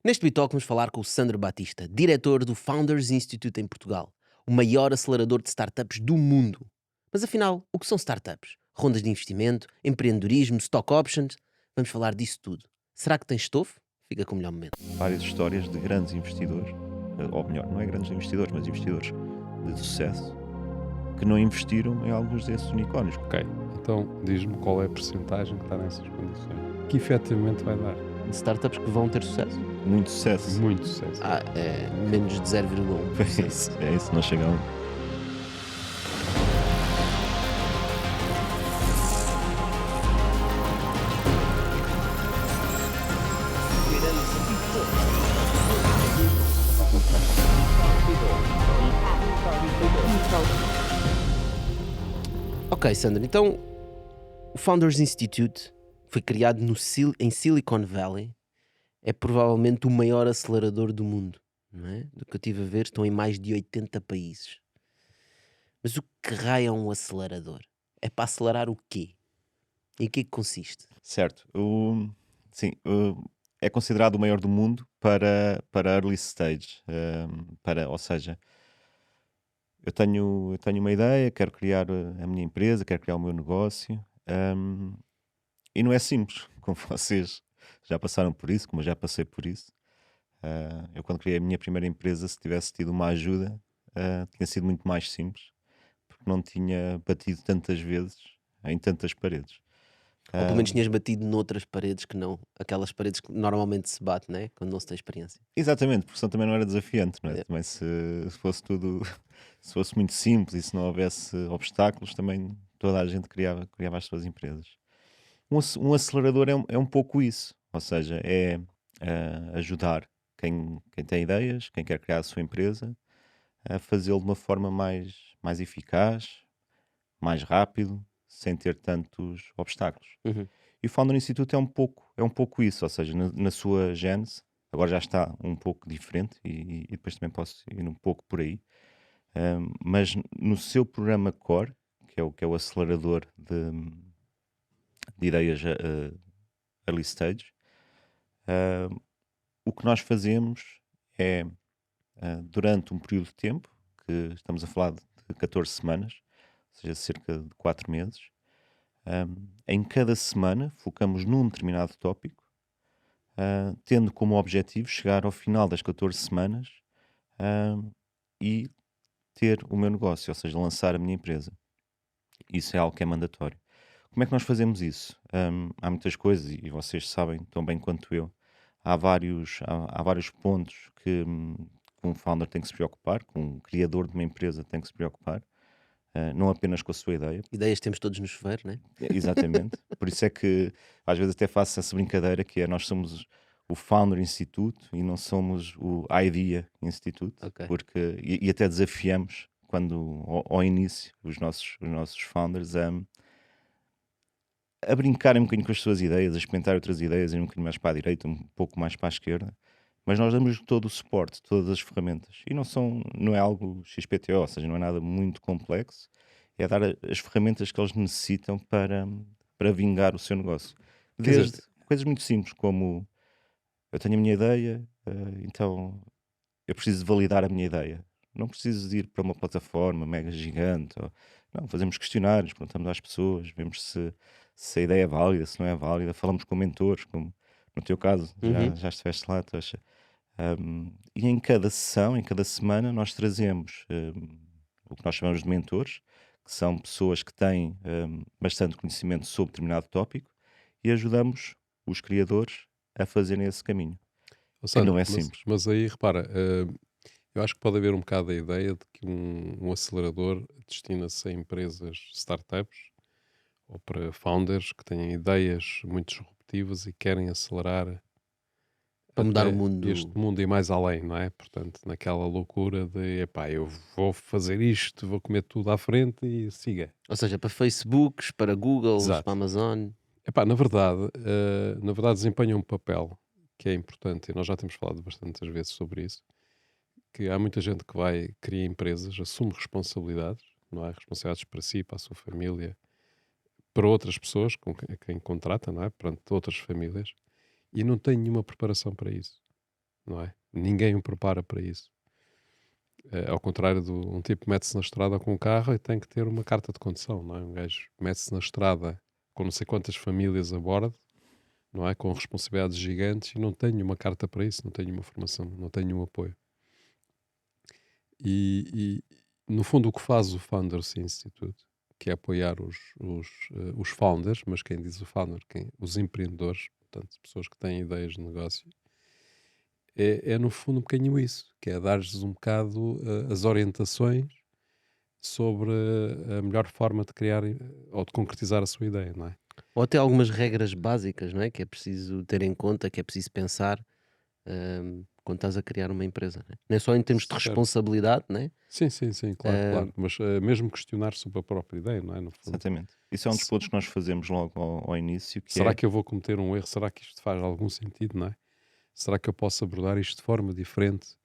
Neste Bitalk vamos falar com o Sandro Batista, diretor do Founders Institute em Portugal, o maior acelerador de startups do mundo. Mas afinal, o que são startups? Rondas de investimento, empreendedorismo, stock options? Vamos falar disso tudo. Será que tem estofo? Fica com o melhor momento. Várias histórias de grandes investidores, ou melhor, não é grandes investidores, mas investidores de sucesso, que não investiram em alguns desses unicórnios. Ok, então diz-me qual é a percentagem que está nessas condições. Que efetivamente vai dar De startups que vão ter sucesso? Muito sucesso. muito sucesso. É menos de 0,1%. É isso, não chegam. Ok, Sandro, então o Founders Institute foi criado em Silicon Valley. É provavelmente o maior acelerador do mundo, não é? Do que eu estive a ver, estão em mais de 80 países. Mas o que raio é um acelerador? É para acelerar o quê? Em que é que consiste? Certo. Sim, é considerado o maior do mundo para early stage. Ou seja, eu tenho uma ideia, quero criar a minha empresa, quero criar o meu negócio. E não é simples, como vocês já passaram por isso, como eu já passei por isso. Eu quando criei a minha primeira empresa, se tivesse tido uma ajuda, tinha sido muito mais simples, porque não tinha batido tantas vezes em tantas paredes. Ou pelo Ah, menos tinhas batido noutras paredes que não, aquelas paredes que normalmente se bate, né? Quando não se tem experiência. Exatamente, porque senão também não era desafiante, não é? É. Também se fosse tudo, se fosse muito simples e se não houvesse obstáculos, também toda a gente criava as suas empresas. Um acelerador é um pouco isso, ou seja, é ajudar quem tem ideias, quem quer criar a sua empresa, a fazê-lo de uma forma mais eficaz, mais rápido, sem ter tantos obstáculos. Uhum. E o Founder Institute é um pouco isso, ou seja, na sua gênese, agora já está um pouco diferente e depois também posso ir um pouco por aí, mas no seu programa Core, que é o acelerador de ideias early stage, o que nós fazemos é, durante um período de tempo, que estamos a falar de 14 semanas, ou seja, cerca de 4 meses, em cada semana focamos num determinado tópico, tendo como objetivo chegar ao final das 14 semanas, e ter o meu negócio, ou seja, lançar a minha empresa. Isso é algo que é mandatório. Como é que nós fazemos isso? Há muitas coisas, e vocês sabem tão bem quanto eu, há vários pontos que um founder tem que se preocupar, que um criador de uma empresa tem que se preocupar, não apenas com a sua ideia. Ideias temos todos no chuveiro, né? Exatamente. Por isso é que às vezes até faço essa brincadeira que é nós somos o Founder Institute e não somos o Idea Institute, Ok. porque e até desafiamos quando ao início os nossos founders a brincarem um bocadinho com as suas ideias, a experimentar outras ideias, ir um bocadinho mais para a direita, um pouco mais para a esquerda, mas nós damos todo o suporte, todas as ferramentas. E não é algo XPTO, ou seja, não é nada muito complexo, é dar as ferramentas que eles necessitam para vingar o seu negócio. Quer dizer, Desde coisas muito simples como eu tenho a minha ideia, então eu preciso de validar a minha ideia. Não preciso de ir para uma plataforma mega gigante. Não, fazemos questionários, perguntamos às pessoas, vemos se a ideia é válida, se não é válida. Falamos com mentores, como no teu caso, já, Uhum. já estiveste lá, Tocha. E em cada sessão, em cada semana, nós trazemos o que nós chamamos de mentores, que são pessoas que têm bastante conhecimento sobre determinado tópico e ajudamos os criadores a fazerem esse caminho. ó E não Sandro, é mas, simples. mas aí repara, eu acho que pode haver um bocado a ideia de que um acelerador destina-se a empresas startups ou para founders que têm ideias muito disruptivas e querem acelerar Para mudar o até mundo. este mundo e mais além, não é? Portanto, naquela loucura de epá, eu vou fazer isto, vou comer tudo à frente e siga. Ou seja, para Facebooks, para Googles, para Exato. Amazon. Epá, na verdade desempenha um papel que é importante, e nós já temos falado bastantes vezes sobre isso, que há muita gente que vai criar empresas, assume responsabilidades, não é? Responsabilidades para si, para a sua família, para outras pessoas com quem contrata, não é? Perante outras famílias, e não tem nenhuma preparação para isso. não é? Ninguém o prepara para isso. Ao contrário de um tipo mete-se na estrada com um carro e tem que ter uma carta de condução, não é? Um gajo mete-se na estrada com não sei quantas famílias a bordo, não é? Com responsabilidades gigantes e não tem uma carta para isso, não tem uma formação, não tem um apoio. E, no fundo, o que faz o Founders Institute, que é apoiar os founders, mas quem diz o founder, os empreendedores, portanto, pessoas que têm ideias de negócio, é no fundo um bocadinho isso, que é dar-lhes um bocado as orientações sobre a melhor forma de criar ou de concretizar a sua ideia, não é? Ou até algumas regras básicas, não é? Que é preciso ter em conta, que é preciso pensar quando estás a criar uma empresa. Não é? Não é só em termos de Certo. responsabilidade, não é? Sim, claro. Mas mesmo questionar sobre a própria ideia, não é? No fundo. Exatamente. Isso é um dos Se- pontos que nós fazemos logo ao início, que Será é que eu vou cometer um erro? Será que isto faz algum sentido, não é? Será que eu posso abordar isto de forma diferente?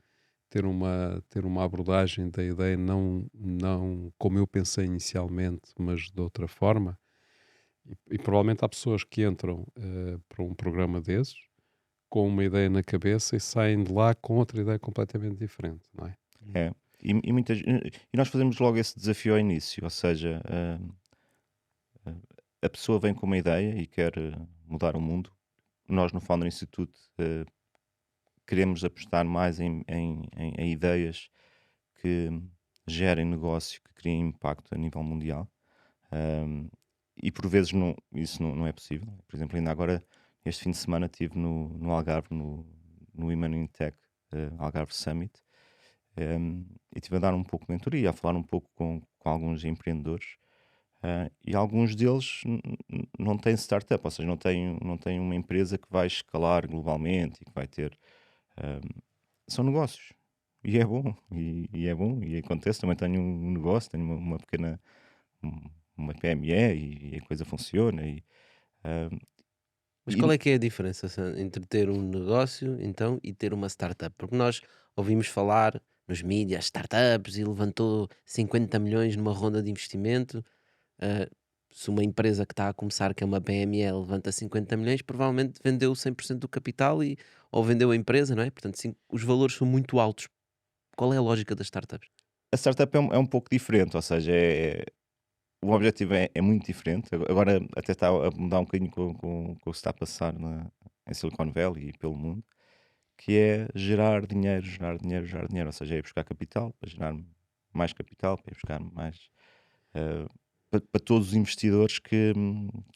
Ter uma abordagem da ideia não como eu pensei inicialmente, mas de outra forma? E provavelmente há pessoas que entram para um programa desses com uma ideia na cabeça e saem de lá com outra ideia completamente diferente, não é? É, e nós fazemos logo esse desafio ao início, ou seja, a pessoa vem com uma ideia e quer mudar o mundo. Nós no Founder Institute queremos apostar mais em ideias que gerem negócio, que criem impacto a nível mundial. Um, e por vezes isso não é possível. Por exemplo, ainda agora, este fim de semana, estive no Algarve, no Women in Tech Algarve Summit, e estive a dar um pouco de mentoria, a falar um pouco com alguns empreendedores. E alguns deles não têm startup, ou seja, não têm uma empresa que vai escalar globalmente e que vai ter. um, São negócios. E é bom, e é bom, e acontece. Também tenho um negócio, tenho uma pequena um- uma PME e a coisa funciona. Ah, Mas e qual é que é a diferença entre ter um negócio, então, e ter uma startup? Porque nós ouvimos falar nos mídias, startups, e levantou 50 milhões numa ronda de investimento. Ah, se uma empresa que está a começar, que é uma PME, levanta 50 milhões, provavelmente vendeu 100% do capital ou vendeu a empresa, não é? Portanto, sim, os valores são muito altos. Qual é a lógica das startups? a startup é um pouco diferente, ou seja, o objetivo é muito diferente. Agora até está a mudar um bocadinho com o que se está a passar em Silicon Valley e pelo mundo, que é gerar dinheiro, gerar dinheiro, gerar dinheiro. Ou seja, é ir buscar capital, para gerar mais capital, para ir buscar mais. ah, para todos os investidores que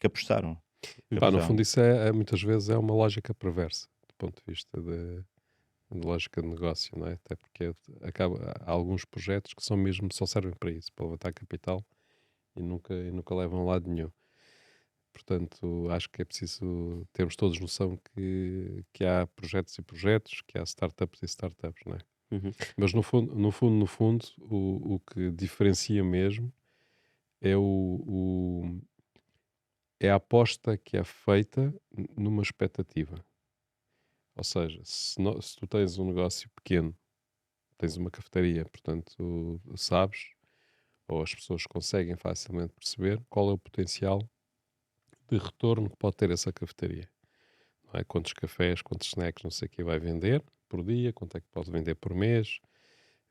apostaram. Que Pá, no apostaram. fundo, isso muitas vezes é uma lógica perversa, do ponto de vista de lógica de negócio, não é? Até porque há alguns projetos que são mesmo, só servem para isso, para levantar capital e nunca levam a lado nenhum. Portanto, acho que é preciso termos todos noção que há projetos e projetos, que há startups e startups, não é? Uhum. Mas no fundo, o que diferencia mesmo é é a aposta que é feita numa expectativa. Ou seja, se tu tens um negócio pequeno, tens uma cafetaria, portanto, sabes, ou as pessoas conseguem facilmente perceber qual é o potencial de retorno que pode ter essa cafetaria. Não é? Quantos cafés, quantos snacks, não sei o que vai vender por dia, quanto é que pode vender por mês,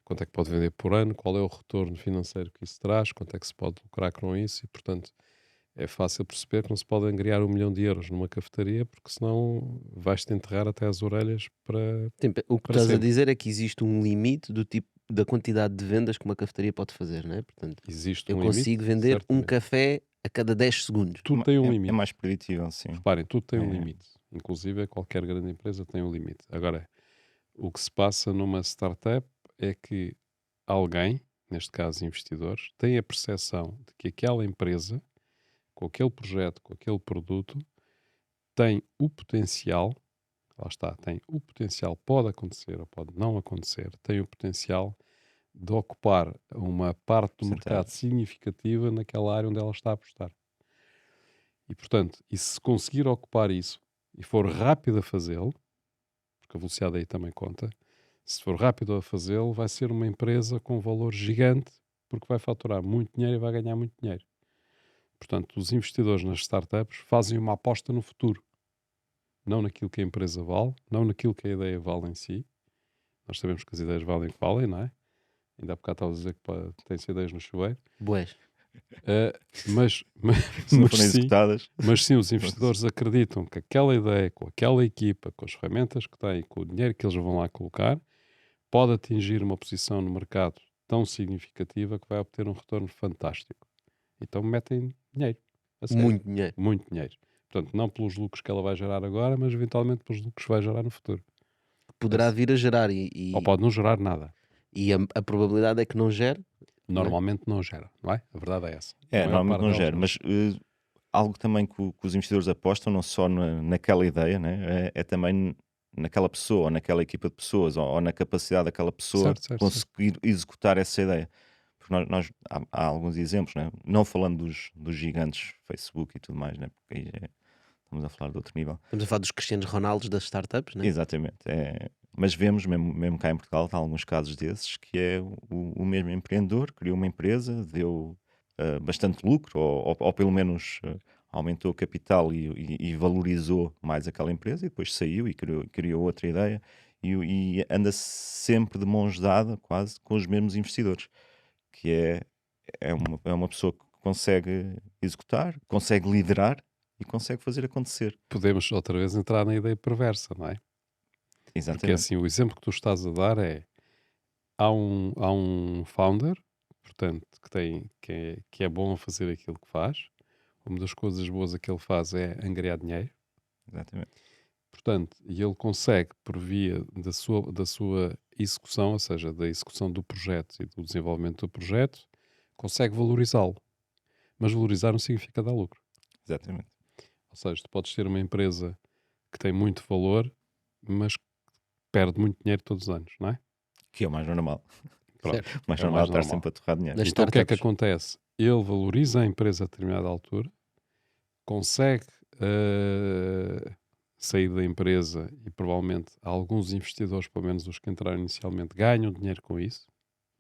quanto é que pode vender por ano, qual é o retorno financeiro que isso traz, quanto é que se pode lucrar com isso e, portanto, é fácil perceber que não se pode angriar 1 milhão de euros numa cafetaria porque senão vais-te enterrar até às orelhas Sim, o que para estás a sempre. dizer é que existe um limite do tipo da quantidade de vendas que uma cafetaria pode fazer, não é? Portanto, Existe eu um limite, consigo vender um certamente. café a cada 10 segundos. Tudo tem um É limite. mais predictível, sim. Reparem, tudo tem um É, limite. Inclusive, qualquer grande empresa tem um limite. Agora, o que se passa numa startup é que alguém, neste caso investidores, tem a percepção de que aquela empresa, com aquele projeto, com aquele produto, tem o potencial, lá está, tem o potencial, pode acontecer ou pode não acontecer, tem o potencial de ocupar uma parte do mercado porcentagem. significativa naquela área onde ela está a apostar. E, portanto, e se conseguir ocupar isso e for rápido a fazê-lo, porque a velocidade aí também conta, se for rápido a fazê-lo, vai ser uma empresa com valor gigante, porque vai faturar muito dinheiro e vai ganhar muito dinheiro. Portanto, os investidores nas startups fazem uma aposta no futuro. não naquilo que a empresa vale, não naquilo que a ideia vale em si. Nós sabemos que as ideias valem o que valem, não é? Ainda há bocado estava a dizer que tem-se ideias no chuveiro. Boés. Mas Se não mas forem sim, executadas, mas sim, os investidores acreditam que aquela ideia, com aquela equipa, com as ferramentas que têm, com o dinheiro que eles vão lá colocar, pode atingir uma posição no mercado tão significativa que vai obter um retorno fantástico. Então metem dinheiro, a sério, Muito dinheiro. muito dinheiro. Portanto, não pelos lucros que ela vai gerar agora, mas eventualmente pelos lucros que vai gerar no futuro. Poderá Esse- vir a gerar Ou pode não gerar nada. e a probabilidade é que não gere. Não é? Normalmente não gera, não é? A verdade é essa. A maior normalmente parte não delas gera, não mas algo também que os investidores apostam, não só naquela ideia, né? É também naquela pessoa, ou naquela equipa de pessoas, ou na capacidade daquela pessoa Certo, certo, certo. conseguir executar essa ideia. Porque há alguns exemplos, né? Não falando dos gigantes Facebook e tudo mais, né? Porque aí estamos a falar de outro nível. Estamos a falar dos Cristianos Ronaldos das startups, né? Exatamente. Mas vemos, mesmo cá em Portugal, há alguns casos desses, que é o mesmo empreendedor, criou uma empresa, deu bastante lucro, ou pelo menos aumentou o capital e valorizou mais aquela empresa, e depois saiu e criou outra ideia, e anda sempre de mãos dadas, quase, com os mesmos investidores, que é uma pessoa que consegue executar, consegue liderar e consegue fazer acontecer. Podemos outra vez entrar na ideia perversa, não é? Porque Exatamente. assim, o exemplo que tu estás a dar é há um founder, portanto, que é bom a fazer aquilo que faz. Uma das coisas boas que ele faz é angariar dinheiro. Exatamente. Portanto, e ele consegue, por via da sua execução, ou seja, da execução do projeto e do desenvolvimento do projeto, consegue valorizá-lo. Mas valorizar não significa dar lucro. Exatamente. Ou seja, tu podes ter uma empresa que tem muito valor, mas que perde muito dinheiro todos os anos, não é? Que é o mais normal. Pronto, Certo. O mais é o normal mais estar normal. sempre a torrar dinheiro. Das Então o que é que startups. acontece? Ele valoriza a empresa a determinada altura, consegue sair da empresa e provavelmente alguns investidores, pelo menos os que entraram inicialmente, ganham dinheiro com isso,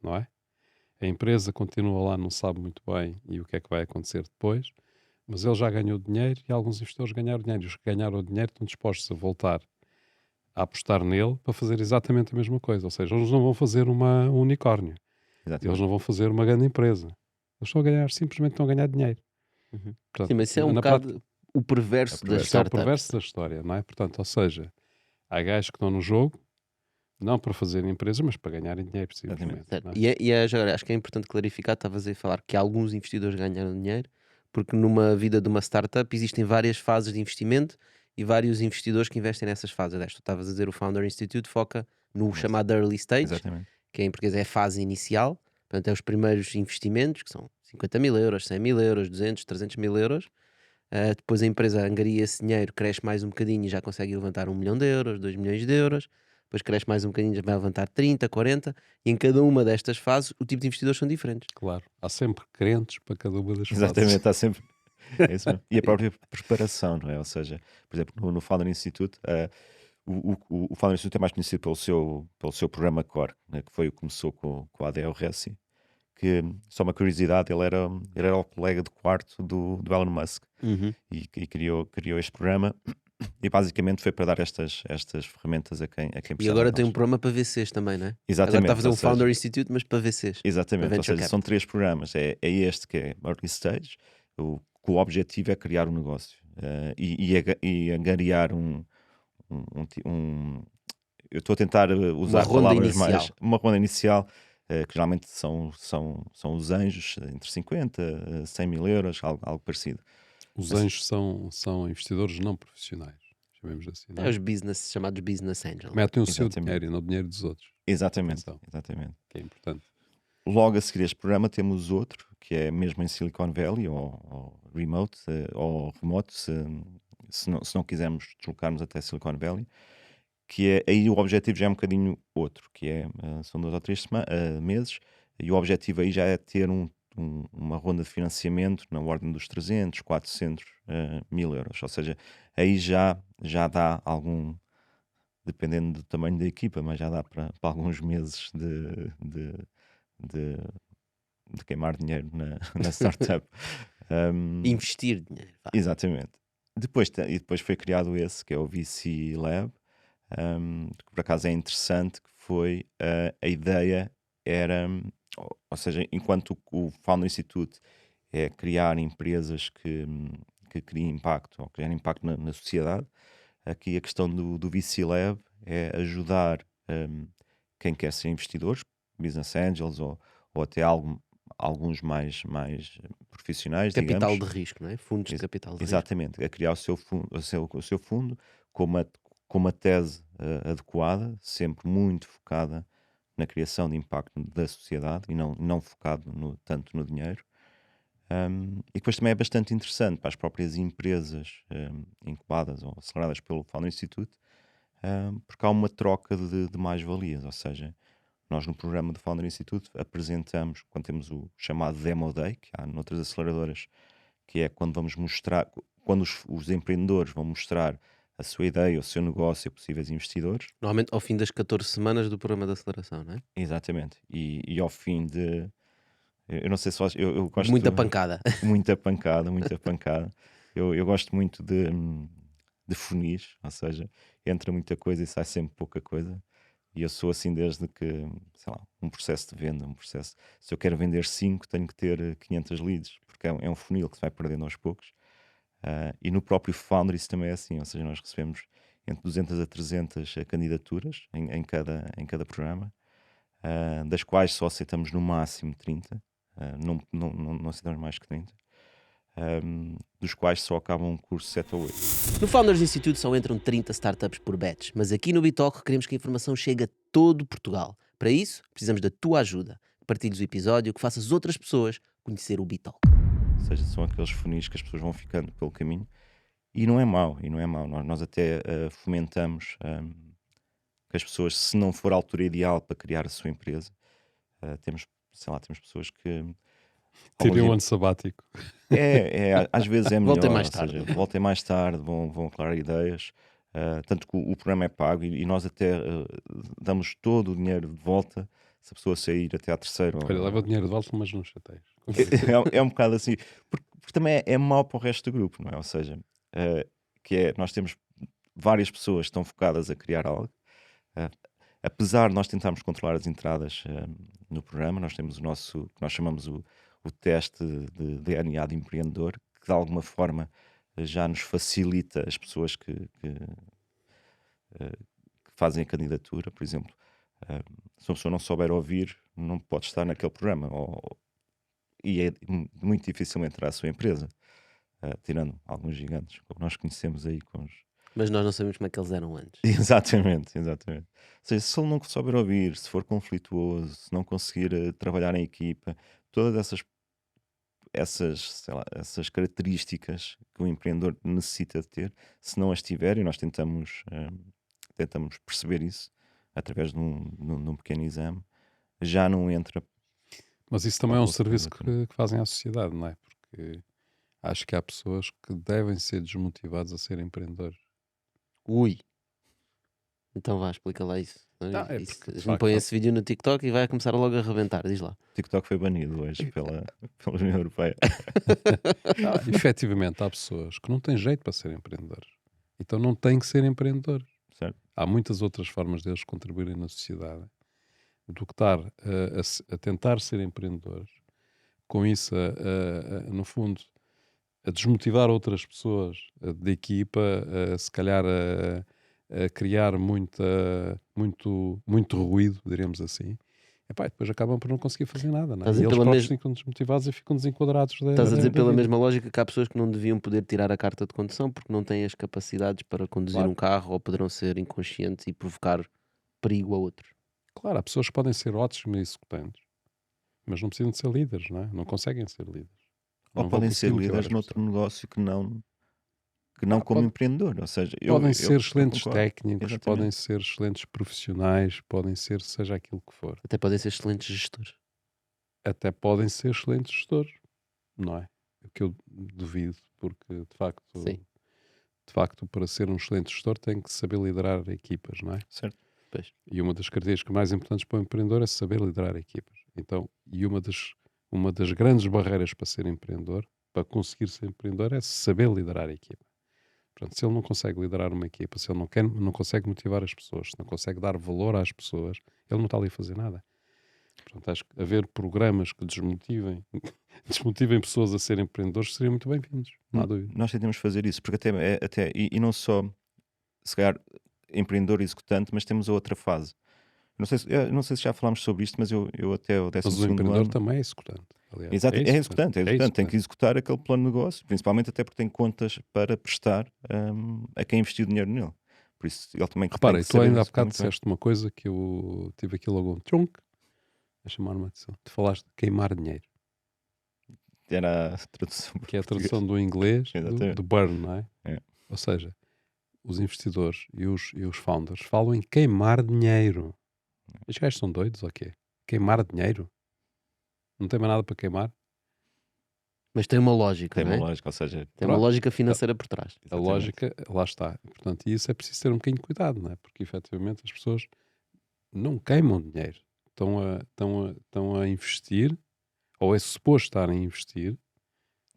não é? A empresa continua lá, não sabe muito bem e o que é que vai acontecer depois, mas ele já ganhou dinheiro e alguns investidores ganharam dinheiro. E os que ganharam dinheiro estão dispostos a voltar a apostar nele para fazer exatamente a mesma coisa. Ou seja, eles não vão fazer um unicórnio, eles Exatamente. não vão fazer uma grande empresa. Eles estão a ganhar, simplesmente estão a ganhar dinheiro. Uhum. Portanto, Sim, mas isso é um na bocado prática, o perverso É o das isso é o startups. perverso da história, não é? Portanto, ou seja, há gajos que estão no jogo, não para fazerem empresas, mas para ganharem dinheiro, simplesmente. Certo. Não é? Já agora, acho que é importante clarificar, estavas a falar que alguns investidores ganharam dinheiro, porque numa vida de uma startup existem várias fases de investimento e vários investidores que investem nessas fases. Aliás, tu estavas a dizer o Founder Institute foca no Nesse. chamado early stage, Exatamente. que em português é a fase inicial, portanto é os primeiros investimentos, que são 50 mil euros, 100 mil euros, 200, 300 mil euros. Depois a empresa angaria esse dinheiro, cresce mais um bocadinho e já consegue levantar 1 milhão de euros, 2 milhões de euros. Depois cresce mais um bocadinho, já vai levantar 30, 40. E em cada uma destas fases, o tipo de investidores são diferentes. Claro, há sempre crentes para cada uma das fases. Exatamente, está sempre. É isso mesmo. E a própria preparação, não é? Ou seja, por exemplo, no Founder Institute, o Founder Institute é mais conhecido pelo seu programa Core, né? Que foi o que começou com a Adele Ressi, que, só uma curiosidade, ele era o colega de quarto do Elon Musk, e criou este programa, e basicamente foi para dar estas ferramentas a quem E precisava agora tem um delas. programa para VCs também, não é? Agora está a Exatamente, fazer ou um Founder seja, Institute, mas para VCs. Para exatamente, ou Venture seja, são Capital. 3 programas. É este que é Early Stage, que o objetivo é criar um negócio, e angariar eu estou a tentar usar ronda palavras inicial. mais. Uma ronda inicial, que geralmente são os anjos, entre 50 a 100 mil euros, algo parecido. Os Mas- anjos são investidores não profissionais, chamemos assim, não É é? os business, chamados business angels. Metem o seu Exatamente. dinheiro e não o dinheiro dos outros, Exatamente, Atenção. exatamente. que é importante. Logo a seguir este programa temos outro, que é mesmo em Silicon Valley, ou remote, ou remoto, se não quisermos deslocarmos até Silicon Valley, que é, aí o objetivo já é um bocadinho outro, que é, são 2 ou 3 meses, e o objetivo aí já é ter uma ronda de financiamento na ordem dos 300, 400 mil euros, ou seja, aí já dá algum, dependendo do tamanho da equipa, mas já dá para alguns meses de queimar dinheiro na startup. Investir dinheiro. Vá. Exatamente. E depois foi criado esse, que é o VC Lab, que por acaso é interessante, que foi a ideia era, ou seja, enquanto o Founder Institute é criar empresas que criem impacto, ou criar impacto na sociedade, aqui a questão do VC Lab é ajudar quem quer ser investidores, business angels ou até alguns mais profissionais, Capital digamos. de risco, não é? Fundos de Ex- capital de risco. Exatamente, a criar o seu fundo com uma tese adequada, sempre muito focada na criação de impacto da sociedade e não focado tanto no dinheiro. E depois também é bastante interessante para as próprias empresas incubadas ou aceleradas pelo Founder Institute, porque há uma troca de mais-valias, ou seja, nós no programa do Founder Institute apresentamos, quando temos o chamado Demo Day, que há noutras aceleradoras, que é quando vamos mostrar, quando os empreendedores vão mostrar a sua ideia, o seu negócio a possíveis investidores. Normalmente ao fim das 14 semanas do programa de aceleração, não é? Exatamente. E ao fim de. Eu não sei se eu De gosto muita pancada. muita pancada, muita pancada. Eu gosto muito de funis, ou seja, entra muita coisa e sai sempre pouca coisa. E eu sou assim desde que, sei lá, um processo de venda, um processo. Se eu quero vender 5, tenho que ter 500 leads, porque é um funil que se vai perdendo aos poucos. E no próprio Founder isso também é assim, ou seja, nós recebemos entre 200 a 300 candidaturas em cada programa, das quais só aceitamos no máximo 30, não aceitamos mais que 30, dos quais só acabam um curso 7 ou 8. No Founders Institute só entram 30 startups por batch, mas aqui no Bitalk queremos que a informação chegue a todo Portugal. Para isso, precisamos da tua ajuda. Que partilhes o episódio, que faças outras pessoas conhecer o Bitalk. Ou seja, são aqueles funis que as pessoas vão ficando pelo caminho. E não é mau, Nós até fomentamos que as pessoas, se não for a altura ideal para criar a sua empresa, temos, sei lá, temos pessoas que Tirem um alguns ano sabático. às vezes é Voltem melhor, mais ou seja, tarde. voltem mais tarde, vão aclarar ideias, tanto que o programa é pago e nós até damos todo o dinheiro de volta se a pessoa sair até à terceira. Olha, leva o dinheiro de volta, mas não chateias. É um bocado assim, porque também é mau para o resto do grupo, não é? Ou seja, nós temos várias pessoas que estão focadas a criar algo. eh, Apesar de nós tentarmos controlar as entradas no programa, nós temos o nosso, que nós chamamos o teste de DNA de empreendedor, que de alguma forma já nos facilita as pessoas que fazem a candidatura. Por exemplo, se uma pessoa não souber ouvir, não pode estar naquele programa. E é muito difícil entrar à sua empresa, tirando alguns gigantes, como nós conhecemos aí com os. Mas nós não sabemos como é que eles eram antes. Exatamente. Ou seja, se ele não souber ouvir, se for conflituoso, se não conseguir trabalhar em equipa, todas sei lá, essas características que o empreendedor necessita de ter, se não as tiver, e nós tentamos perceber isso através de um pequeno exame, já não entra. Mas isso também é um serviço que fazem à sociedade, não é? Porque acho que há pessoas que devem ser desmotivadas a ser empreendedores. Ui. Então vá, explica lá isso. Não, é Isso, porque, de a gente facto, põe esse vídeo no TikTok e vai começar logo a arrebentar. Diz lá. O TikTok foi banido hoje pela União Europeia. efetivamente há pessoas que não têm jeito para ser empreendedores. Então não têm que ser empreendedores. Certo? Há muitas outras formas deles contribuírem na sociedade do que estar a tentar ser empreendedores. Com isso, no fundo, a desmotivar outras pessoas da equipa, se calhar a criar muito ruído, diríamos assim. Epá, e depois acabam por não conseguir fazer nada, não é? Estás a dizer E eles pela próprios mesma- ficam desmotivados e ficam desenquadrados Estás a dizer da pela vida. mesma lógica que há pessoas que não deviam poder tirar a carta de condução porque não têm as capacidades para conduzir Claro. um carro ou poderão ser inconscientes e provocar perigo a outros. Claro, há pessoas que podem ser ótimos executantes, mas não precisam de ser líderes, não é? Não conseguem ser líderes. Ou Não vão podem conseguir ser motivar líderes as noutro pessoas. negócio que não como pode- empreendedor. Ou seja, Podem ser excelentes concordo. técnicos, Exatamente. podem ser excelentes profissionais, podem ser seja aquilo que for. Até podem ser excelentes gestores. Até podem ser excelentes gestores, não é? O que eu duvido, porque Sim. de facto, para ser um excelente gestor tem que saber liderar equipas, não é? Certo. Pois. E uma das características mais importantes para o empreendedor é saber liderar equipas. Então, e uma das grandes barreiras para ser empreendedor, para conseguir ser empreendedor, é saber liderar a equipa. Portanto, se ele não consegue liderar uma equipa, se ele não consegue motivar as pessoas, se não consegue dar valor às pessoas, ele não está ali a fazer nada. Portanto, acho que haver programas que desmotivem, desmotivem pessoas a serem empreendedores seriam muito bem-vindos, não há dúvida. Nós tentamos fazer isso, porque e não só, se calhar, empreendedor executante, mas temos a outra fase. Eu não sei se já falámos sobre isto, mas eu até o Mas o 12º empreendedor ano... também é executante. Aliás. Exato, é executante, tem que executante. executar aquele plano de negócio, principalmente até porque tem contas para prestar a quem investiu dinheiro nele. Por isso ele também Repara, tem que tu ainda há saber bocado muito bem. disseste uma coisa que eu tive aqui logo um tchunk a chamar-me a atenção. Tu falaste de queimar dinheiro, Era a tradução que é a para português. tradução do inglês Exatamente. do burn, não é? É. Ou seja, os investidores e os founders falam em queimar dinheiro. Estes gajos são doidos ou quê? Queimar dinheiro? Não tem mais nada para queimar? Mas tem uma lógica, Tem não uma é? lógica, ou seja, Tem uma Pronto. lógica financeira por trás. A lógica, lá está. Portanto, e isso é preciso ter um bocadinho de cuidado, não é? Porque efetivamente as pessoas não queimam dinheiro. Estão a investir, ou é suposto estarem a investir,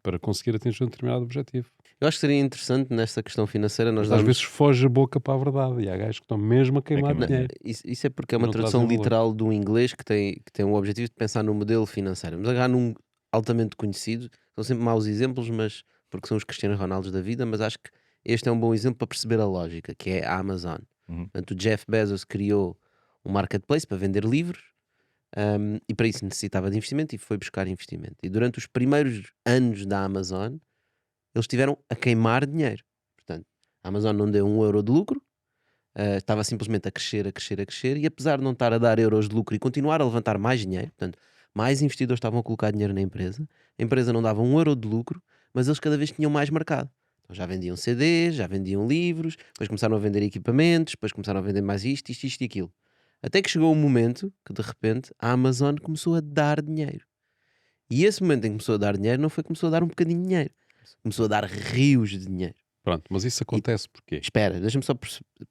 para conseguir atingir um determinado objetivo. Eu acho que seria interessante nesta questão financeira nós Mas às darmos... vezes foge a boca para a verdade e há gajos que estão mesmo a queimar queimar dinheiro. Isso é porque é E uma não tradução trazem valor. literal do inglês que tem o objetivo de pensar no modelo financeiro. Mas agarrar num altamente conhecido, são sempre maus exemplos, mas porque são os Cristiano Ronaldos da vida, mas acho que este é um bom exemplo para perceber a lógica, que é a Amazon. Uhum. Portanto, o Jeff Bezos criou um marketplace para vender livros, e para isso necessitava de investimento e foi buscar investimento. E durante os primeiros anos da Amazon, eles estiveram a queimar dinheiro. Portanto, a Amazon não deu 1 euro de lucro, estava simplesmente a crescer, a crescer, a crescer, e apesar de não estar a dar euros de lucro e continuar a levantar mais dinheiro, portanto, mais investidores estavam a colocar dinheiro na empresa, a empresa não dava 1 euro de lucro, mas eles cada vez tinham mais mercado. Então já vendiam CDs, já vendiam livros, depois começaram a vender equipamentos, depois começaram a vender mais isto e aquilo. Até que chegou um momento que de repente a Amazon começou a dar dinheiro. E esse momento em que começou a dar dinheiro não foi que começou a dar um bocadinho de dinheiro, começou a dar rios de dinheiro. Pronto, mas isso acontece porquê? Espera, deixa-me só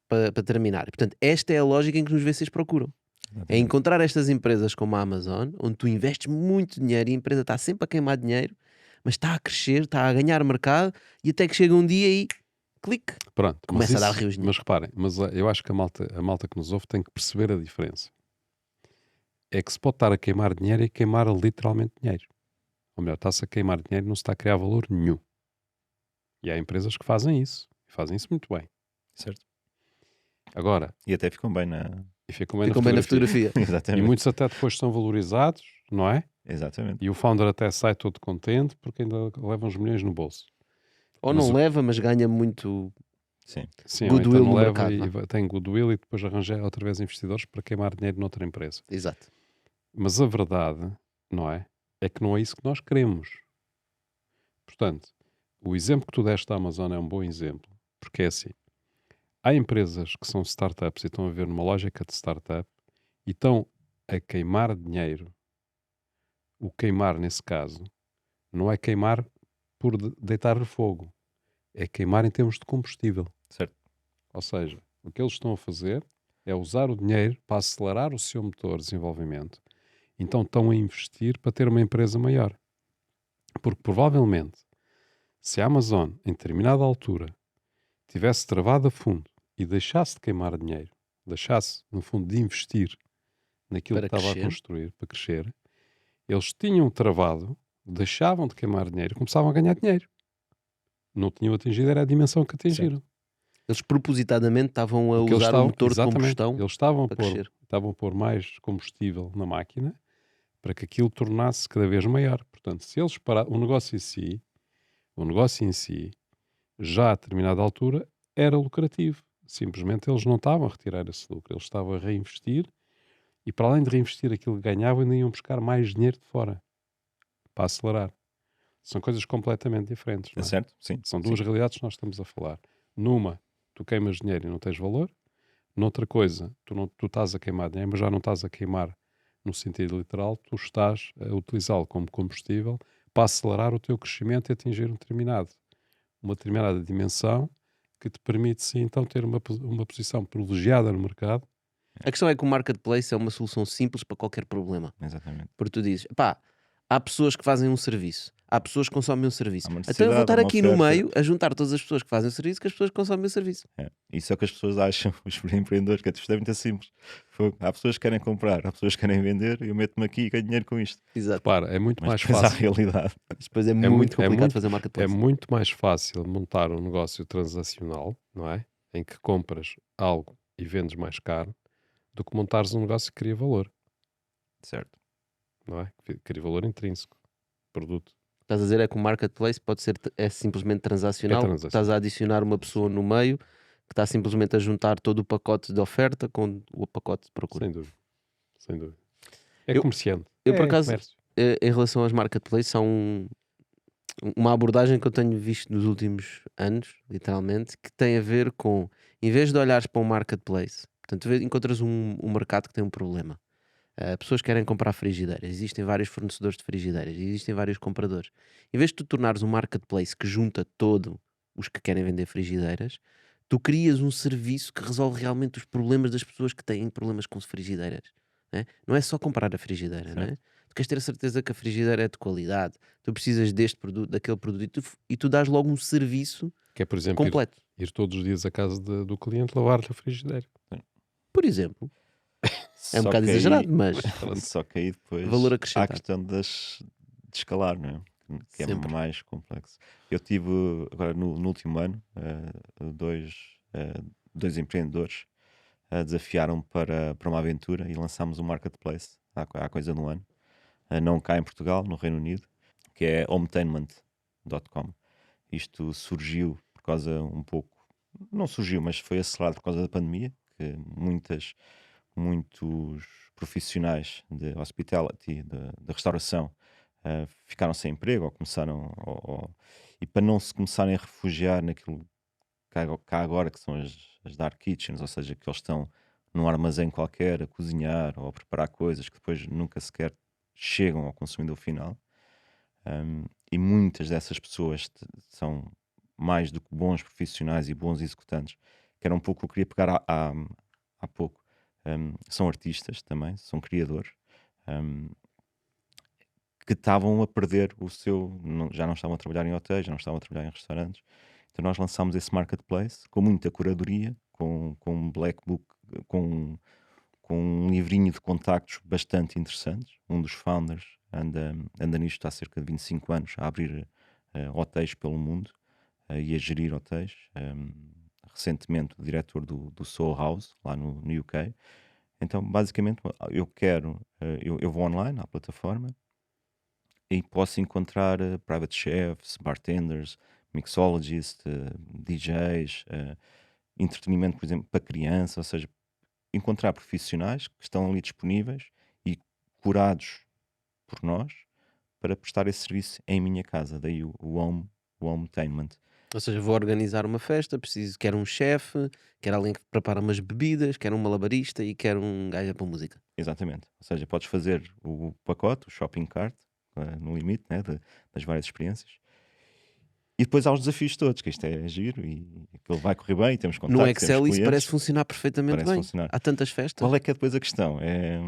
para terminar. Portanto, esta é a lógica em que os VCs procuram. É encontrar estas empresas como a Amazon, onde tu investes muito dinheiro e a empresa está sempre a queimar dinheiro, mas está a crescer, está a ganhar mercado, e até que chega um dia e clique. Pronto, Começa a dar rios de dinheiro. Mas reparem, eu acho que a malta que nos ouve tem que perceber a diferença. É que se pode estar a queimar dinheiro e queimar literalmente dinheiro. Ou melhor, está-se a queimar dinheiro e não se está a criar valor nenhum. E há empresas que fazem isso. E fazem isso muito bem. Certo. Agora, E até ficam bem na... e ficam bem Ficam bem na fotografia. E Exatamente. muitos até depois são valorizados, não é? Exatamente. E o founder até sai todo contente porque ainda leva uns milhões no bolso. Ou Mas não leva, mas ganha muito. Sim. Sim, Goodwill ou então não no leva mercado, e tem goodwill e depois arranja outra vez investidores para queimar dinheiro noutra empresa. Exato. Mas a verdade, não é? É que não é isso que nós queremos. Portanto, o exemplo que tu deste da Amazon é um bom exemplo, porque é assim. Há empresas que são startups e estão a ver numa lógica de startup e estão a queimar dinheiro. O queimar, nesse caso, não é queimar por deitar fogo. É queimar em termos de combustível. Certo. Ou seja, o que eles estão a fazer é usar o dinheiro para acelerar o seu motor de desenvolvimento. Então estão a investir para ter uma empresa maior. Porque provavelmente, se a Amazon, em determinada altura, tivesse travado a fundo e deixasse de queimar dinheiro, deixasse, no fundo, de investir naquilo Para que estava crescer. a construir, para crescer, eles tinham travado, deixavam de queimar dinheiro e começavam a ganhar dinheiro. Não tinham atingido, era a dimensão que atingiram. Eles propositadamente estavam a Porque eles usar estavam, o motor de exatamente, combustão eles estavam para crescer. a pôr mais combustível na máquina para que aquilo tornasse cada vez maior. Portanto, se eles pararam, o negócio em si, já a determinada altura, era lucrativo. Simplesmente eles não estavam a retirar esse lucro, eles estavam a reinvestir e para além de reinvestir aquilo que ganhavam, ainda iam buscar mais dinheiro de fora para acelerar. São coisas completamente diferentes. É Não é? certo? Sim. São duas realidades que nós estamos a falar. Numa, tu queimas dinheiro e não tens valor. Noutra coisa, tu estás a queimar dinheiro, mas já não estás a queimar no sentido literal, tu estás a utilizá-lo como combustível para acelerar o teu crescimento e atingir uma determinada dimensão que te permite, sim, então, ter uma posição privilegiada no mercado. A questão é que o marketplace é uma solução simples para qualquer problema. Exatamente. Porque tu dizes, pá, há pessoas que fazem um serviço, há pessoas que consomem um serviço. Há uma Então eu vou necessidade, há estar uma aqui no oferta. meio a juntar todas as pessoas que fazem o serviço com as pessoas que consomem o serviço. Isso é o que as pessoas acham, os empreendedores, que isto é muito simples. Há pessoas que querem comprar, há pessoas que querem vender, e eu meto-me aqui e ganho dinheiro com isto. Exato. Repara, é muito Mas mais depois há a fácil. realidade. Mas depois é É muito muito, complicado fazer é marketplace. muito mais fácil montar um negócio transacional, não é? Em que compras algo e vendes mais caro, do que montares um negócio que cria valor, Certo. não é? Que cria valor intrínseco, produto. Estás a dizer é que o marketplace pode ser simplesmente É transacional, transacional. estás a adicionar uma pessoa no meio que está simplesmente a juntar todo o pacote de oferta com o pacote de procura. Sem dúvida. Sem dúvida. É Eu- comerciante. eu, por É acaso, comércio. em relação aos marketplaces, há uma abordagem que eu tenho visto nos últimos anos, literalmente, que tem a ver com, em vez de olhares para um marketplace, portanto, encontras um mercado que tem um problema. Pessoas querem comprar frigideiras, existem vários fornecedores de frigideiras, existem vários compradores. Em vez de tu tornares um marketplace que junta todos os que querem vender frigideiras, tu crias um serviço que resolve realmente os problemas das pessoas que têm problemas com frigideiras. Né? Não é só comprar a frigideira, não é? Certo. Tu queres ter a certeza que a frigideira é de qualidade, tu precisas deste produto, daquele produto, e tu dás logo um serviço Que é, por exemplo, completo. ir todos os dias à casa do cliente lavar-lhe a frigideira. Por exemplo, é um Só bocado que aí- exagerado, mas Só que aí depois valor há a acrescentado. questão de escalar, não é? Que é Sempre. mais complexo. Eu tive agora no último ano dois empreendedores desafiaram para uma aventura e lançámos um marketplace há coisa de um ano, não cá em Portugal, no Reino Unido, que é hometainment.com. Isto surgiu por causa um pouco, não surgiu, mas foi acelerado por causa da pandemia, que muitos profissionais de hospitality, de restauração, ficaram sem emprego ou começaram. E para não se começarem a refugiar naquilo cá agora, que são as dark kitchens, ou seja, que eles estão num armazém qualquer a cozinhar ou a preparar coisas que depois nunca sequer chegam ao consumidor final. E muitas dessas pessoas são mais do que bons profissionais e bons executantes, que era um pouco o que eu queria pegar há pouco. São artistas também, são criadores, que estavam a perder o seu. Já não estavam a trabalhar em hotéis, já não estavam a trabalhar em restaurantes. Então nós lançámos esse marketplace com muita curadoria, com um black book, com um livrinho de contactos bastante interessantes. Um dos founders anda nisto há cerca de 25 anos, a abrir hotéis pelo mundo e a gerir hotéis. Recentemente, o diretor do Soul House, lá no UK. Então, basicamente, eu vou online à plataforma e posso encontrar private chefs, bartenders, mixologists, DJs, entretenimento, por exemplo, para criança, ou seja, encontrar profissionais que estão ali disponíveis e curados por nós para prestar esse serviço em minha casa. Daí o hometainment. Ou seja, vou organizar uma festa, quero um chefe, quero alguém que prepara umas bebidas, quero um malabarista e quero um gajo para música. Exatamente. Ou seja, podes fazer o pacote, o shopping cart, no limite das várias experiências. E depois há os desafios todos, que isto é giro e aquilo vai correr bem, temos contacto, No temos Excel isso clientes, parece funcionar perfeitamente parece bem. funcionar. Há tantas festas. Qual é que é depois a questão? É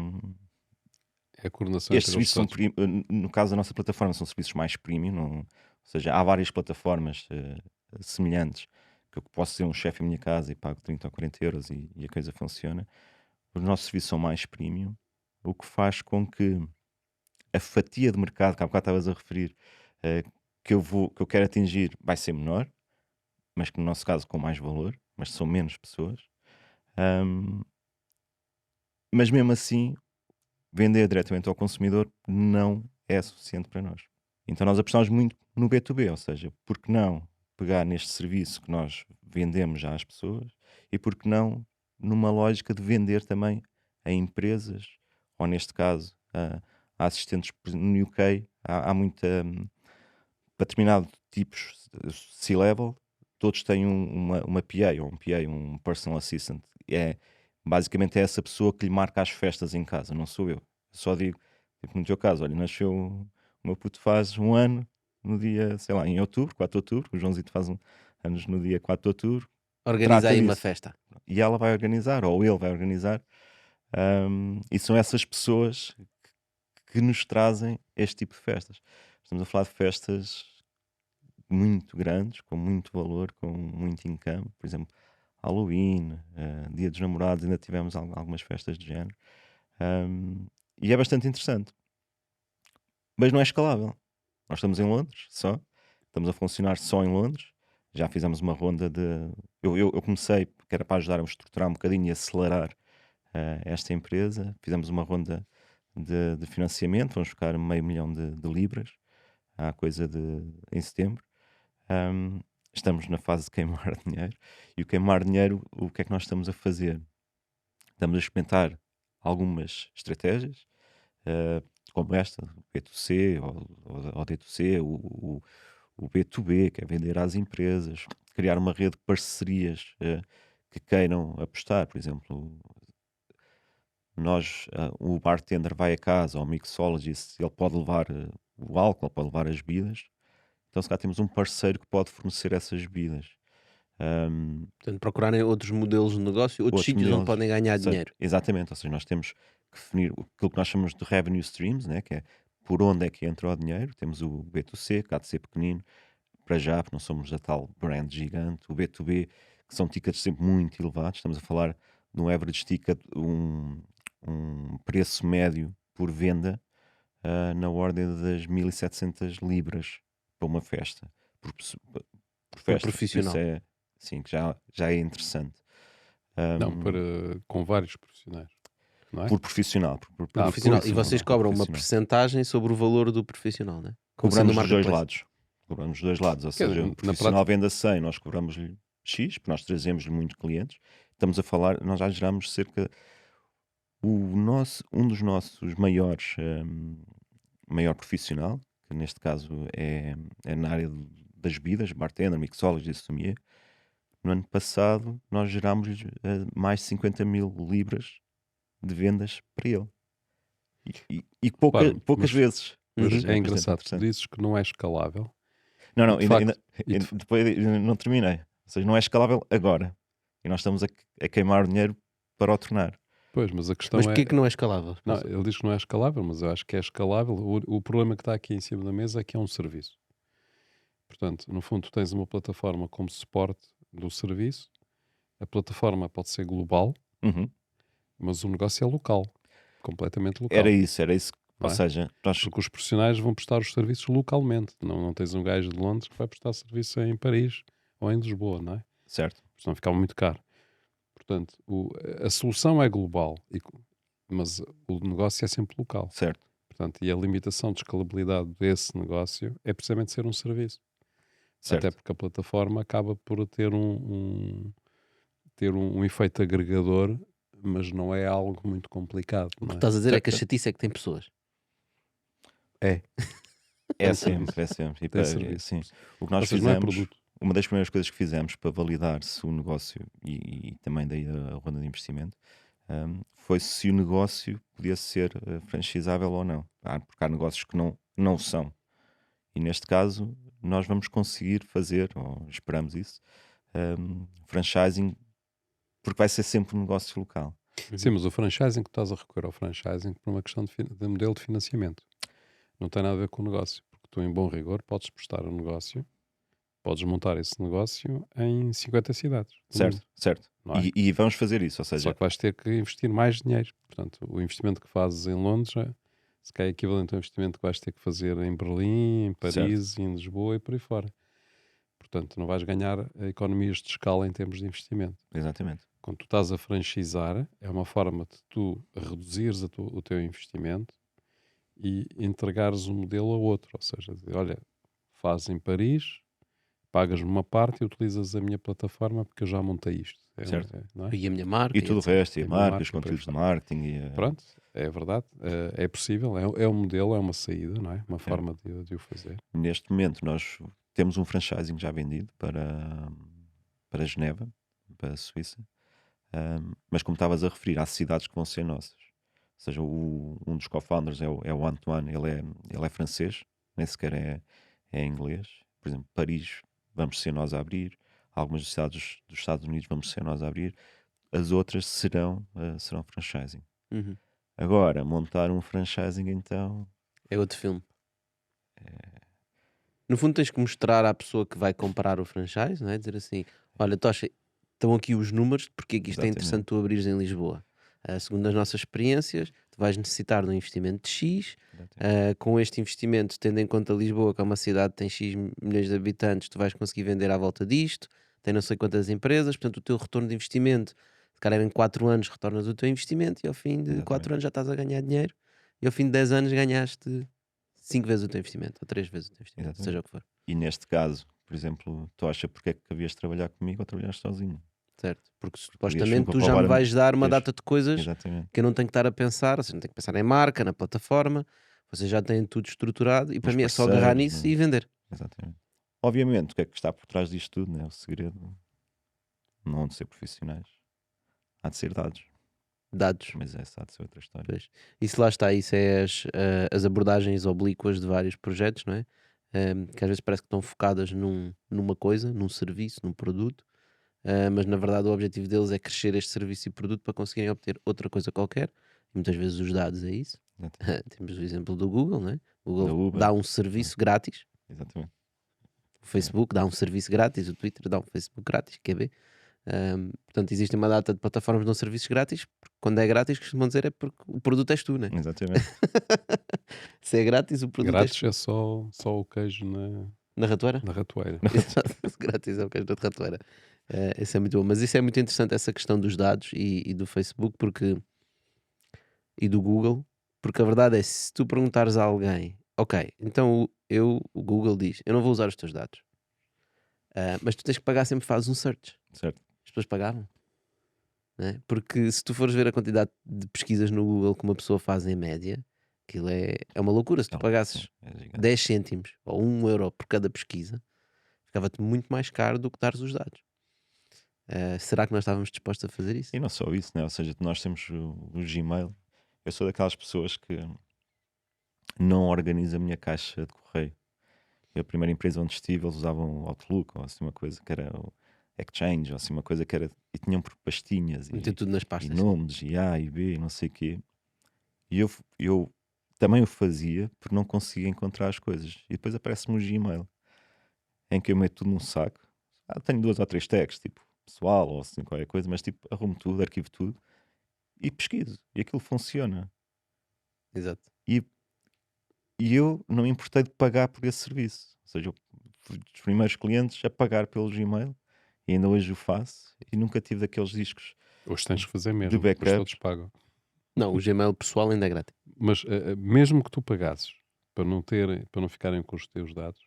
a coordenação Estes entre eles serviços todos. no caso da nossa plataforma, são serviços mais premium, ou seja, há várias plataformas semelhantes que eu posso ser um chefe em minha casa e pago 30 ou 40 euros e a coisa funciona. Os nossos serviços são mais premium, o que faz com que a fatia de mercado que há bocado estavas a referir, eh, que eu quero atingir, vai ser menor, mas que no nosso caso com mais valor, mas são menos pessoas. Ahm, mas mesmo assim, vender diretamente ao consumidor não é suficiente para nós. Então nós apostamos muito no B2B, ou seja, por que não pegar neste serviço que nós vendemos já às pessoas e por que não numa lógica de vender também a empresas, ou neste caso a assistentes. Por exemplo, no UK há muita, para determinado tipos C-level, todos têm uma PA, ou um PA, um Personal Assistant. Basicamente é essa pessoa que lhe marca as festas em casa, não sou eu. Só digo, tipo no teu caso, olha, nasceu o meu puto faz um ano, no dia, sei lá, em outubro, 4 de outubro, o Joãozito faz anos no dia 4 de outubro, Organiza trata aí uma disso. festa. E ela vai organizar, ou ele vai organizar, e são essas pessoas que nos trazem este tipo de festas. Estamos a falar de festas muito grandes, com muito valor, com muito income. Por exemplo, Halloween, Dia dos Namorados, ainda tivemos algumas festas de género. E é bastante interessante, mas não é escalável. Nós estamos em Londres só, estamos a funcionar só em Londres. Já fizemos uma ronda de. Eu comecei, porque era para ajudar a estruturar um bocadinho e acelerar esta empresa. Fizemos uma ronda de financiamento, vamos ficar 500 mil de libras, há coisa em setembro. Estamos na fase de queimar dinheiro. E o queimar dinheiro, o que é que nós estamos a fazer? Estamos a experimentar algumas estratégias, como esta, o B2C ou D2C, o B2B, que é vender às empresas, criar uma rede de parcerias que queiram apostar. Por exemplo, o bartender vai a casa, ou o mixologist, ele pode levar o álcool, pode levar as bebidas. Então, se cá temos um parceiro que pode fornecer essas bebidas. Portanto, procurarem outros modelos de negócio, outros sítios onde modelos, podem ganhar dinheiro. Exatamente, ou seja, nós temos que definir aquilo que nós chamamos de revenue streams, né? Que é por onde é que entra o dinheiro. Temos o B2C, que há de ser pequenino, para já, porque não somos a tal brand gigante. O B2B, que são tickets sempre muito elevados. Estamos a falar de um average ticket, um preço médio por venda na ordem das 1700 libras para uma festa. Por festa. profissional. Isso é, sim, que já é interessante. Não, com vários profissionais, não é? Por profissional. Por Profissional. E vocês cobram uma profissional. percentagem sobre o valor do profissional, né? Como Cobramos sendo um dos dois marketplace. lados. Cobramos dos dois lados. Ou Quer seja, dizer, o profissional vende a 100, nós cobramos-lhe X, porque nós trazemos-lhe muitos clientes. Estamos a falar, nós já geramos cerca. Um dos nossos maiores, maior profissional, que neste caso é na área das bebidas, bartender, mixologist, sommelier. No ano passado, nós gerámos mais de 50 mil libras de vendas para ele. E poucas mas- vezes. Mas Ou seja, é bastante engraçado, tu interessante. dizes que não é escalável. Não, não, de facto, depois não terminei. Ou seja, não é escalável agora. E nós estamos a queimar dinheiro para o tornar. Pois, mas a questão Mas é. porquê que não é escalável? Não, ele diz que não é escalável, mas eu acho que é escalável. O problema que está aqui em cima da mesa é que é um serviço. Portanto, no fundo, tu tens uma plataforma como suporte do serviço. A plataforma pode ser global, Uhum. mas o negócio é local, completamente local. Era isso. Não Ou é? seja, nós, Porque os profissionais vão prestar os serviços localmente. Não tens um gajo de Londres que vai prestar serviço em Paris ou em Lisboa, não é? certo, Porque senão ficava muito caro. Portanto, a solução é global, mas o negócio é sempre local. certo. Portanto, e a limitação de escalabilidade desse negócio é precisamente ser um serviço. Certo. Até porque a plataforma acaba por ter ter um efeito agregador, mas não é algo muito complicado. O Não que é? estás a dizer é que a chatice é que tem pessoas. É sempre. E Tem serviço. sim. O que nós Ou seja, não é fizemos, produto. uma das primeiras coisas que fizemos para validar se o negócio e também daí a ronda de investimento foi se o negócio podia ser franchisável ou não. Porque há negócios que não são. E neste caso, nós vamos conseguir fazer, ou esperamos isso, franchising, porque vai ser sempre um negócio local. Sim, mas o franchising que estás a recorrer ao franchising por uma questão de modelo de financiamento. Não tem nada a ver com o negócio. Porque tu, em bom rigor, podes prestar um negócio, podes montar esse negócio em 50 cidades. do Certo, mundo, certo. não é? E vamos fazer isso, ou Só seja, que vais ter que investir mais dinheiro. Portanto, o investimento que fazes em Londres se calhar é equivalente ao investimento que vais ter que fazer em Berlim, em Paris, em Lisboa e por aí fora. Portanto, não vais ganhar economias de escala em termos de investimento. exatamente. Quando tu estás a franchisar, é uma forma de tu reduzires o teu investimento e entregares um modelo a outro. Ou seja, dizer, olha, faz em Paris, pagas-me uma parte e utilizas a minha plataforma porque eu já montei isto. Certo. Não é? E a minha marca. E tudo o etc. resto, e A a minha marca, marca, os conteúdos de por marketing. Pronto, é verdade, é possível, é um modelo, é uma saída, não é? Uma forma de o fazer. Neste momento, nós temos um franchising já vendido para Geneva, para a Suíça. Mas como estavas a referir, há cidades que vão ser nossas. Ou seja, um dos co-founders é o Antoine, ele é francês, nem sequer é inglês. Por exemplo, Paris vamos ser nós a abrir, algumas cidades dos Estados Unidos vamos ser nós a abrir, as outras serão franchising. Uhum. Agora, montar um franchising, então, É outro filme. No fundo, tens que mostrar à pessoa que vai comprar o franchise, não é? Dizer assim: olha, Tocha, estão aqui os números de porque é que isto é interessante exatamente, tu abrires em Lisboa. Segundo as nossas experiências, tu vais necessitar de um investimento de X. exatamente, Com este investimento, tendo em conta Lisboa, que é uma cidade que tem X milhões de habitantes, tu vais conseguir vender à volta disto. Tem não sei quantas empresas, portanto, o teu retorno de investimento, se calhar em 4 anos retornas o teu investimento e ao fim de 4 exatamente, anos já estás a ganhar dinheiro e ao fim de 10 anos ganhaste 5 vezes o teu investimento ou 3 vezes o teu investimento, exatamente. seja o que for. E neste caso, por exemplo, tu achas porque é que havias de trabalhar comigo ou trabalhares sozinho? Certo? Porque Podias supostamente tu já me roubar a... vais dar uma Podias... data de coisas Exatamente. que eu não tenho que estar a pensar, ou seja, não tenho que pensar em marca, na plataforma, vocês já têm tudo estruturado e para Nos mim é só agarrar parceiros, nisso e vender. exatamente. Obviamente, o que é que está por trás disto tudo, né? O segredo não há de ser profissionais, há de ser dados. Dados. Mas essa há de ser outra história. Pois. Isso lá está, isso é as abordagens oblíquas de vários projetos, não é? Que às vezes parece que estão focadas numa coisa, num serviço, num produto, mas na verdade o objetivo deles é crescer este serviço e produto para conseguirem obter outra coisa qualquer. E muitas vezes os dados é isso. Exatamente. Temos o exemplo do Google, não é? O Da Google Uber, dá um né? serviço grátis, Exatamente. o Facebook dá um serviço grátis, o Twitter dá um Facebook grátis, QB. Portanto, existe uma data de plataformas que dão serviços grátis, porque quando é grátis, costumam dizer é porque o produto és tu, né? Exatamente. Se é grátis, o produto és Grátis tu. é só o queijo Na ratoeira? na ratoeira. Exato, grátis é o queijo da ratoeira. Isso é muito bom. Mas isso é muito interessante, essa questão dos dados e do Facebook e do Google, porque a verdade é, se tu perguntares a alguém, ok, então o Google diz, eu não vou usar os teus dados, mas tu tens que pagar sempre que fazes um search. Certo. As pessoas pagavam. Né? Porque se tu fores ver a quantidade de pesquisas no Google que uma pessoa faz em média, aquilo é uma loucura. Se tu Sim, pagasses é gigante. 10 cêntimos ou 1 euro por cada pesquisa, ficava-te muito mais caro do que dares os dados. Será que nós estávamos dispostos a fazer isso? E não só isso, né? Ou seja, nós temos o Gmail. Eu sou daquelas pessoas que não organizo a minha caixa de correio. Eu, a primeira empresa onde estive, eles usavam o Outlook ou assim uma coisa que era o Exchange, ou assim uma coisa que era. E tinham por pastinhas Meter tudo nas e pastas. Sim. nomes, e A e B, e não sei o quê. E eu também o fazia porque não conseguia encontrar as coisas. E depois aparece-me o Gmail, em que eu meto tudo num saco. Tenho 2 ou 3 tags, tipo pessoal ou assim qualquer coisa, mas tipo arrumo tudo, arquivo tudo e pesquiso. E aquilo funciona. Exato. E, e eu não me importei de pagar por esse serviço. Ou seja, eu fui dos primeiros clientes a pagar pelo Gmail e ainda hoje o faço e nunca tive daqueles discos Hoje tens que fazer de mesmo, depois backup. todos pagam. Não, o Gmail pessoal ainda é grátis. Mas mesmo que tu pagasses para não ficarem com os teus dados,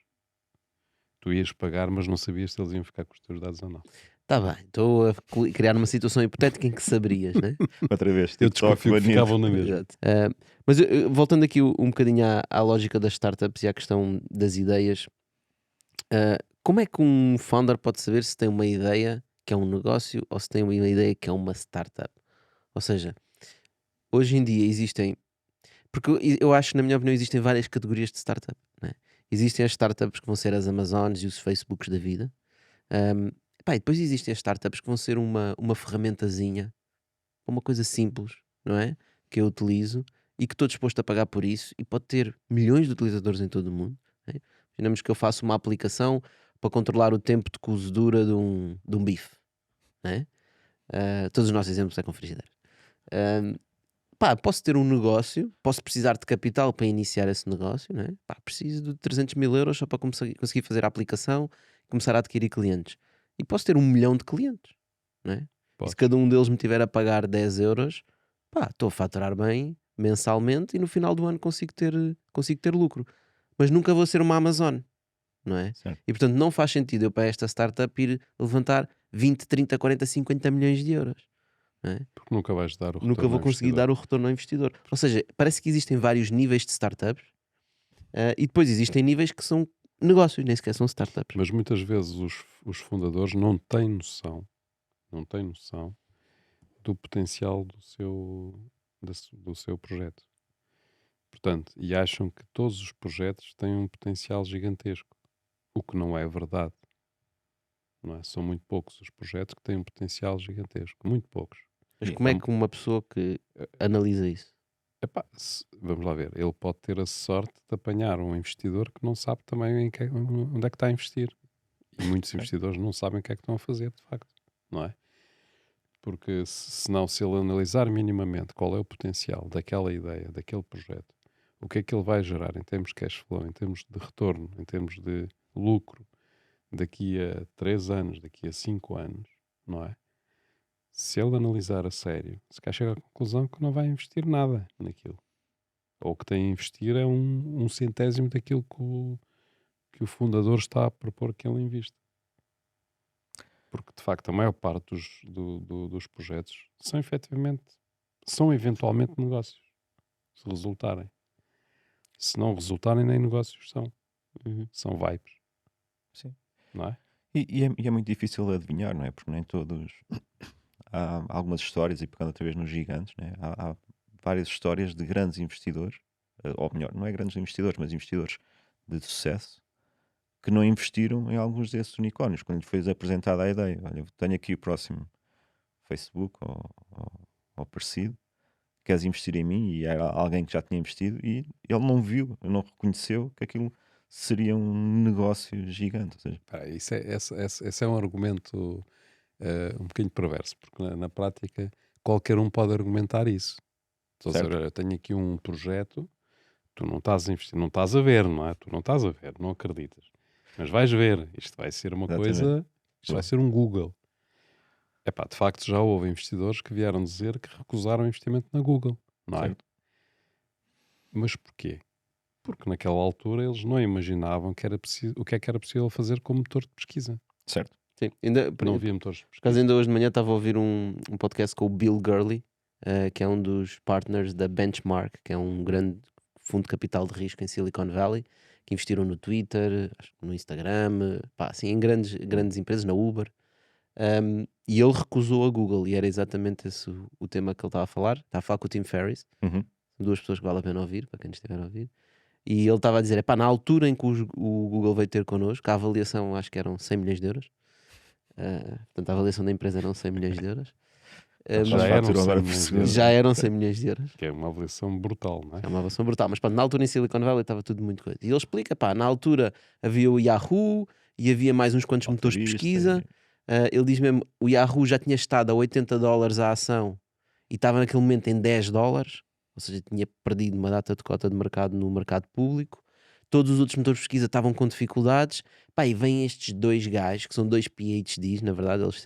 tu ias pagar, mas não sabias se eles iam ficar com os teus dados ou não. Está bem, estou a criar uma situação hipotética em que saberias, né? Outra vez, Eu TikTok desconfio que banido. ficavam na mesma. Exato. Mas voltando aqui um bocadinho à lógica das startups e à questão das ideias, como é que um founder pode saber se tem uma ideia que é um negócio ou se tem uma ideia que é uma startup? Ou seja, hoje em dia existem. Porque eu acho que, na minha opinião, existem várias categorias de startup. Né? Existem as startups que vão ser as Amazones e os Facebooks da vida. E depois existem as startups que vão ser uma ferramentazinha, uma coisa simples, não é? Que eu utilizo e que estou disposto a pagar por isso e pode ter milhões de utilizadores em todo o mundo. Né? Imaginamos que eu faço uma aplicação para controlar o tempo de cozedura de um bife. Né? Todos os nossos exemplos é com frigideira. Posso ter um negócio, posso precisar de capital para iniciar esse negócio, né? Preciso de 300 mil euros só para conseguir fazer a aplicação e começar a adquirir clientes. E posso ter 1 milhão de clientes, né? E se Podes. cada um deles me tiver a pagar 10 euros, estou a faturar bem mensalmente e no final do ano consigo ter lucro. Mas nunca vou ser uma Amazon, não é? Certo. E portanto não faz sentido eu para esta startup ir levantar 20, 30, 40, 50 milhões de euros. Não é? Porque nunca vais dar o retorno Nunca vou ao conseguir investidor. dar o retorno ao investidor. Ou seja, parece que existem vários níveis de startups e depois existem níveis que são negócios, nem sequer são startups. Mas muitas vezes os fundadores não têm noção do potencial do seu projeto. Portanto, e acham que todos os projetos têm um potencial gigantesco, o que não é verdade. Não é? São muito poucos os projetos que têm um potencial gigantesco, muito poucos. Mas como é que uma pessoa que analisa isso? Epá, vamos lá ver, ele pode ter a sorte de apanhar um investidor que não sabe também onde é que está a investir. E muitos investidores não sabem o que é que estão a fazer, de facto, não é? Porque senão, se ele analisar minimamente qual é o potencial daquela ideia, daquele projeto, o que é que ele vai gerar em termos de cash flow, em termos de retorno, em termos de lucro, daqui a 3 anos, daqui a 5 anos, não é? Se ele analisar a sério, se calhar chega à conclusão que não vai investir nada naquilo. Ou que tem a investir é um centésimo daquilo que o fundador está a propor que ele invista. Porque, de facto, a maior parte dos projetos são eventualmente negócios, se resultarem. Se não resultarem, nem negócios são. Uhum. São vibes, Sim. não é? E é muito difícil de adivinhar, não é? Porque nem todos. Há algumas histórias, e pegando outra vez nos gigantes, né? Há várias histórias de grandes investidores, ou melhor, não é grandes investidores, mas investidores de sucesso, que não investiram em alguns desses unicórnios, quando lhe foi apresentada a ideia. Olha, eu tenho aqui o próximo Facebook ou parecido, queres investir em mim? E era alguém que já tinha investido e ele não viu, não reconheceu que aquilo seria um negócio gigante. Ou seja, Pá, esse é um argumento um bocadinho perverso, porque na prática qualquer um pode argumentar isso. Estou a dizer, certo? olha, eu tenho aqui um projeto, tu não estás a investir, não estás a ver, não é? Tu não estás a ver, não acreditas. Mas vais ver, isto vai ser uma Exatamente. coisa, isto vai ser um Google. Epá, de facto já houve investidores que vieram dizer que recusaram investimento na Google, não é? Certo. Mas porquê? Porque naquela altura eles não imaginavam que era o que é que era possível fazer com motor de pesquisa. Certo. Sim. Ainda, Não havia motores de por acaso pesquisa. ainda hoje de manhã estava a ouvir um podcast com o Bill Gurley, que é um dos partners da Benchmark, que é um grande fundo de capital de risco em Silicon Valley, que investiram no Twitter, acho que no Instagram, pá, assim, em grandes empresas, na Uber. E ele recusou a Google, e era exatamente esse o tema que ele estava a falar. Estava a falar com o Tim Ferriss, Uhum. duas pessoas que vale a pena ouvir, para quem estiver a ouvir. E ele estava a dizer: epá, na altura em que o Google veio ter connosco, a avaliação acho que eram 100 milhões de euros. Portanto, a avaliação da empresa eram 100 milhões de euros. Eles Já faturam eram 100 agora por milhões de segundo. euros. Já eram 100 milhões de euros. Que é uma avaliação brutal, não é? É uma avaliação brutal. Mas pronto, na altura em Silicon Valley estava tudo muito coisa. E ele explica: pá, na altura havia o Yahoo e havia mais uns quantos motores de Altavista, pesquisa. Ele diz mesmo: o Yahoo já tinha estado a $80 a ação e estava naquele momento em $10. Ou seja, tinha perdido uma data de cota de mercado no mercado público. Todos os outros motores de pesquisa estavam com dificuldades. Pá, e vêm estes dois gajos, que são dois PhDs, na verdade, eles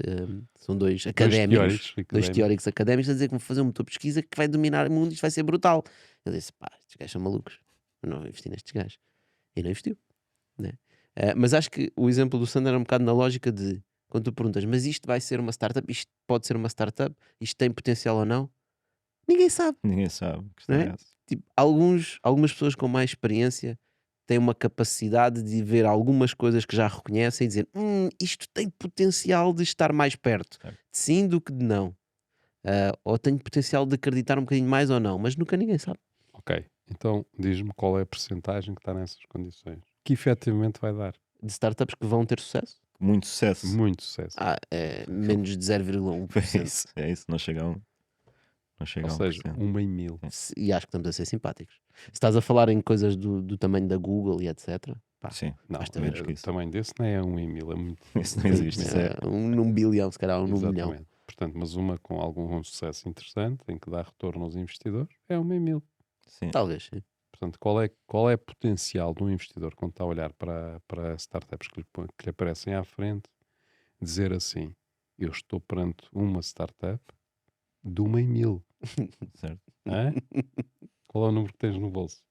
são dois académicos, dois teóricos académicos, a dizer que vão fazer um motor de pesquisa que vai dominar o mundo, isto vai ser brutal. Ele disse: pá, estes gajos são malucos, eu não vou investir nestes gajos. E não investiu, né? Mas acho que o exemplo do Sander é um bocado na lógica de, quando tu perguntas, mas isto vai ser uma startup, isto pode ser uma startup, isto tem potencial ou não? Ninguém sabe, Ninguém sabe. A questão não é é? essa. Tipo, algumas pessoas com mais experiência têm uma capacidade de ver algumas coisas que já reconhecem e dizer: isto tem potencial de estar mais perto Certo. de sim do que de não. Ou tem potencial de acreditar um bocadinho mais ou não, mas nunca ninguém sabe. Ok, então diz-me qual é a percentagem que está nessas condições. Que efetivamente vai dar De startups que vão ter sucesso, Muito sucesso. muito sucesso. é menos de 0,1%. É isso, não chega a um. Não chega Ou a 1%. seja, 1 em 1000. E acho que estamos a ser simpáticos. Se estás a falar em coisas do tamanho da Google e etc., pá, Sim, Não, basta menos ver. que o isso. tamanho desse não é 1 em 1000, é muito. Isso não existe. Isso é. Num bilhão, se calhar, ou num milhão. Exatamente. Portanto, mas uma com algum sucesso interessante, em que dá retorno aos investidores, é 1 em 1000. Sim. Talvez, sim. Portanto, qual é o potencial de um investidor quando está a olhar para startups que lhe aparecem à frente, dizer assim: eu estou perante uma startup de 1 em 1000. Certo. Hã? Qual é o número que tens no bolso?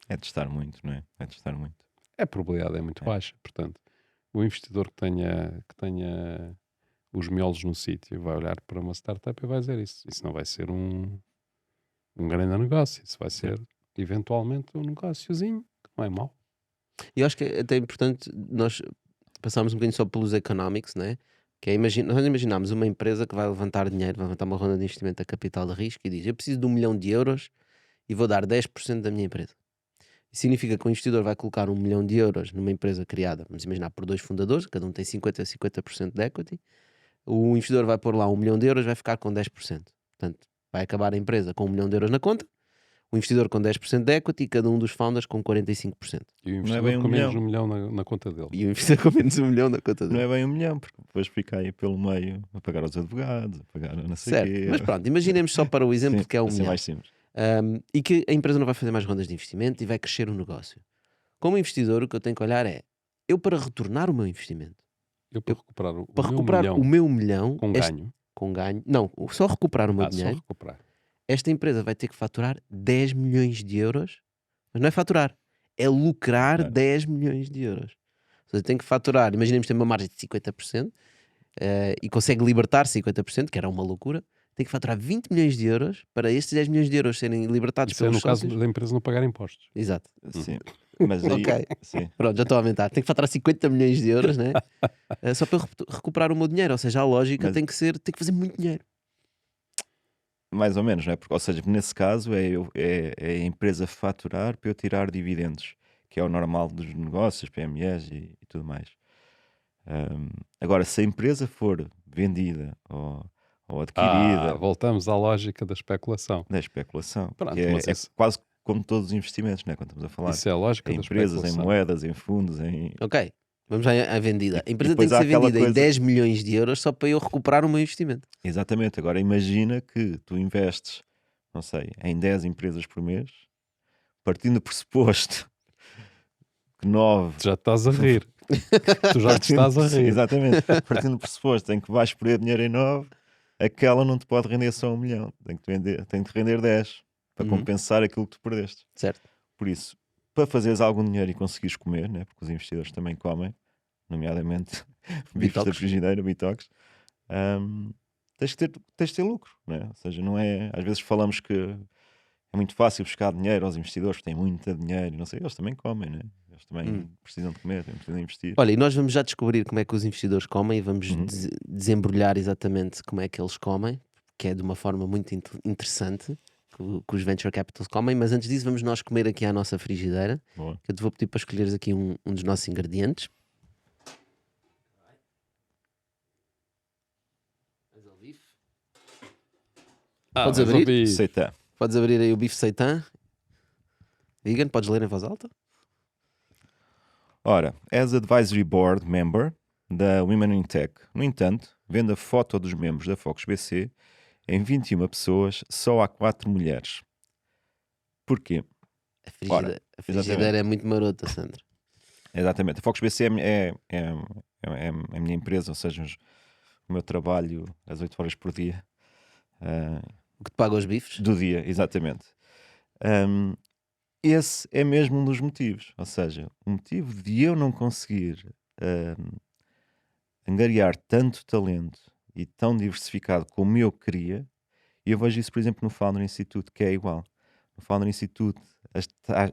É testar muito, não é? É testar muito. A probabilidade é muito baixa. Portanto, o investidor que tenha os miolos no sítio vai olhar para uma startup e vai dizer isso. Isso não vai ser um grande negócio. Isso vai ser, eventualmente, um negóciozinho que não é mau. E eu acho que é até importante nós passarmos um bocadinho só pelos economics, né? Que é, nós imaginamos uma empresa que vai levantar dinheiro, vai levantar uma ronda de investimento a capital de risco e diz: eu preciso de 1 milhão de euros e vou dar 10% da minha empresa. Isso significa que o investidor vai colocar 1 milhão de euros numa empresa criada, vamos imaginar, por dois fundadores, cada um tem 50% de equity. O investidor vai pôr lá 1 milhão de euros, vai ficar com 10%. Portanto, vai acabar a empresa com 1 milhão de euros na conta. O investidor com 10% de equity e cada um dos founders com 45%. E o Não é investidor bem com um menos de milhão. 1 milhão na conta dele. E o investidor com menos de 1 milhão na conta Não dele. é bem 1 milhão, porque depois fica aí pelo meio a pagar aos advogados, a pagar não sei o Certo. quê. Mas pronto, imaginemos só para o exemplo Sim, que é 1 vai ser milhão. mais simples. E que a empresa não vai fazer mais rondas de investimento e vai crescer o negócio. Como investidor, o que eu tenho que olhar é, eu para retornar o meu investimento, Eu para recuperar o para meu recuperar milhão o meu milhão, com ganho, com ganho, não, só recuperar o meu só dinheiro, recuperar. esta empresa vai ter que faturar 10 milhões de euros, mas não é faturar, é lucrar Lucrar. 10 milhões de euros. Ou seja, tem que faturar, imaginemos que tem uma margem de 50% e consegue libertar 50%, que era uma loucura, tem que faturar 20 milhões de euros para estes 10 milhões de euros serem libertados Isso é pelos no caso sócios. da empresa não pagar impostos. Exato. Sim. Mas aí, Ok. sim. Pronto, já estou a aumentar. Tenho que faturar 50 milhões de euros, né? Só para eu recuperar o meu dinheiro. Ou seja, a lógica Mas- tem que fazer muito dinheiro. Mais ou menos, não é? Porque, ou seja, nesse caso é a empresa faturar para eu tirar dividendos, que é o normal dos negócios, PMEs e tudo mais. Agora, se a empresa for vendida ou adquirida, Voltamos à lógica da especulação. da especulação, Pronto, que mas é isso- quase como todos os investimentos, não é? Quando estamos a falar Isso é a lógica em da empresas, em especulação. moedas, em fundos, em... Ok. Vamos à vendida. E A empresa tem depois que há ser aquela vendida em coisa- 10 milhões de euros só para eu recuperar o meu investimento. Exatamente. Agora imagina que tu investes, não sei, em 10 empresas por mês, partindo do pressuposto que 9 Tu já te estás a rir. Tu já te estás a rir. Exatamente. Partindo do pressuposto em que vais perder dinheiro em 9, aquela não te pode render só 1 milhão. Tem que te render 10 para Uhum. compensar aquilo que tu perdeste. Certo. Por isso, para fazeres algum dinheiro e conseguires comer, né? Porque os investidores também comem, nomeadamente bifes da Bitoques. frigideira, bitoques, tens de ter lucro, né? Ou seja, não é. Às vezes falamos que é muito fácil buscar dinheiro aos investidores que têm muito dinheiro, não sei, eles também comem, né? Eles também precisam de comer, precisam de investir. Olha, e nós vamos já descobrir como é que os investidores comem e vamos Uhum. desembrulhar exatamente como é que eles comem, que é de uma forma muito interessante que os venture capitals comem. Mas antes disso, vamos nós comer aqui à nossa frigideira. Boa. Eu te vou pedir para escolheres aqui um dos nossos ingredientes. Podes abrir? resolvi. Seitan. Podes abrir aí o bife seitan. Vegan, podes ler em voz alta? Ora, as advisory board member da Women in Tech, no entanto, vendo a foto dos membros da Focus BC, em 21 pessoas só há 4 mulheres. Porquê? A frigideira é muito marota, Sandro. Exatamente. A Focus BC é a minha empresa, ou seja, o meu trabalho às 8 horas por dia. O que te paga os bifes? Do dia, exatamente. Esse é mesmo um dos motivos. Ou seja, o motivo de eu não conseguir angariar tanto talento e tão diversificado como eu queria, e eu vejo isso, por exemplo, no Founder Institute, que é igual. No Founder Institute,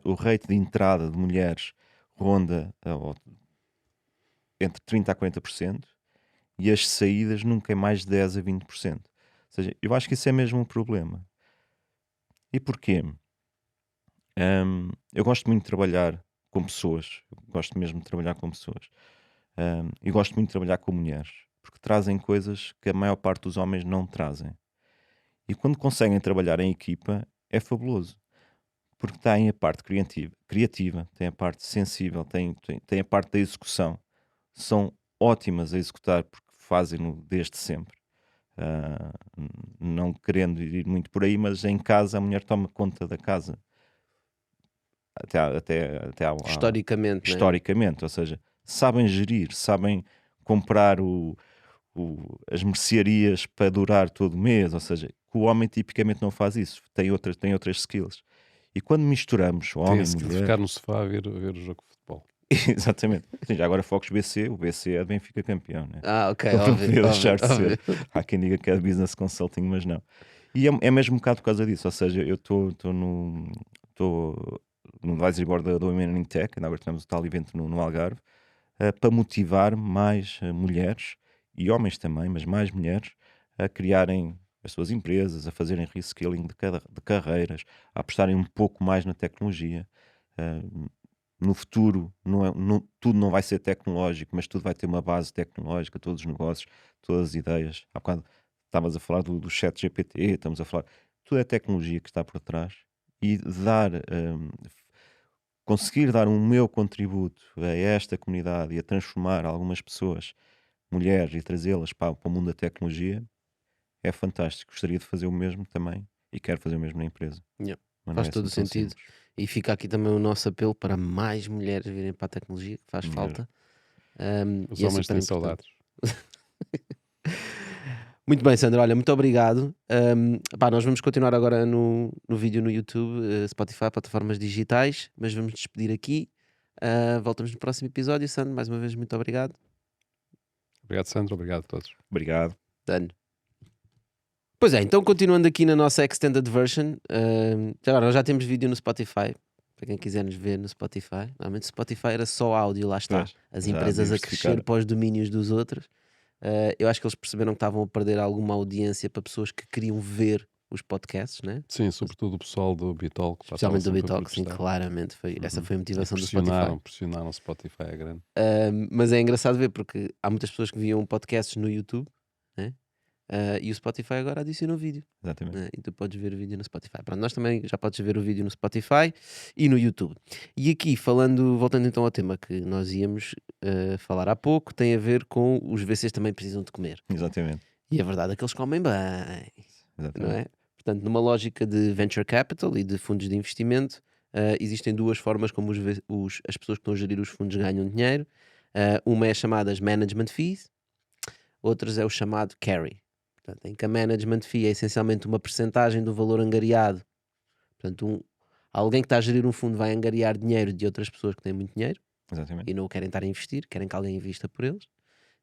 o rate de entrada de mulheres ronda entre 30% a 40%, e as saídas nunca é mais de 10% a 20%. Ou seja, eu acho que isso é mesmo um problema. E porquê? Eu gosto muito de trabalhar com pessoas, eu gosto mesmo de trabalhar com pessoas, e gosto muito de trabalhar com mulheres, porque trazem coisas que a maior parte dos homens não trazem. E quando conseguem trabalhar em equipa, é fabuloso, porque têm a parte criativa, têm a parte sensível, têm a parte da execução. São ótimas a executar porque fazem-no desde sempre. Não querendo ir muito por aí, mas em casa a mulher toma conta da casa. Historicamente, historicamente, ou seja, sabem gerir, sabem comprar as mercearias para durar todo o mês, ou seja, que o homem tipicamente não faz isso, tem outras skills. E quando misturamos o Tem homem a e skill de mulher... ficar no sofá a ver o jogo de futebol. Exatamente. Sim, já agora Focus BC, o BC é de Benfica campeão, né? Ok, Não óbvio, podia deixar de óbvio. ser. Há quem diga que é business consulting, mas não. E é mesmo um bocado por causa disso, ou seja, eu estou no advisory board da Women in Tech, ainda agora temos o tal evento no Algarve, para motivar mais mulheres e homens também, mas mais mulheres, a criarem as suas empresas, a fazerem reskilling de carreiras, a apostarem um pouco mais na tecnologia. No futuro, tudo não vai ser tecnológico, mas tudo vai ter uma base tecnológica, todos os negócios, todas as ideias. Há bocado estavas a falar do chat GPT, estamos a falar... Tudo é tecnologia que está por trás e conseguir dar um meu contributo a esta comunidade e a transformar algumas pessoas, mulheres, e trazê-las para o mundo da tecnologia, é fantástico. Gostaria de fazer o mesmo também e quero fazer o mesmo na empresa. Yeah. Mas não Faz é todo o assim tão sentido. simples. E fica aqui também o nosso apelo para mais mulheres virem para a tecnologia, que faz Mesmo. falta. Os E é homens super têm importante. saudades. Muito bem, Sandra, olha, muito obrigado. Pá, nós vamos continuar agora no vídeo no YouTube, Spotify, plataformas digitais, mas vamos despedir aqui. Voltamos no próximo episódio. Sandra, mais uma vez, muito obrigado. Obrigado, Sandro. Obrigado a todos. Obrigado. Dano. Pois é, então continuando aqui na nossa Extended Version, agora nós já temos vídeo no Spotify, para quem quiser nos ver no Spotify. Normalmente o Spotify era só áudio, lá está. Pois, As já empresas a crescer diversificaram. para os domínios dos outros. Eu acho que eles perceberam que estavam a perder alguma audiência para pessoas que queriam ver os podcasts, né? Sim, sobretudo o pessoal do Bitalk. pá, Especialmente do estava sempre a Bitalk, sim, protestar. claramente. Essa foi a E motivação do Spotify. pressionaram o Spotify a grande. Mas é engraçado ver porque há muitas pessoas que viam podcasts no YouTube, né? E o Spotify agora adiciona o vídeo, Exatamente. né? E tu podes ver o vídeo no Spotify. Pronto, nós também já podes ver o vídeo no Spotify e no YouTube. E aqui, voltando então ao tema que nós íamos falar há pouco, tem a ver com os VCs também precisam de comer. Exatamente. E a verdade é que eles comem bem, não Exatamente. é? Portanto, numa lógica de venture capital e de fundos de investimento, existem duas formas como as pessoas que estão a gerir os fundos ganham dinheiro. Uma é chamada as management fees, outras é o chamado carry. Portanto, em que a management fee é essencialmente uma percentagem do valor angariado. Portanto, alguém que está a gerir um fundo vai angariar dinheiro de outras pessoas que têm muito dinheiro Exatamente. e não o querem estar a investir, querem que alguém invista por eles.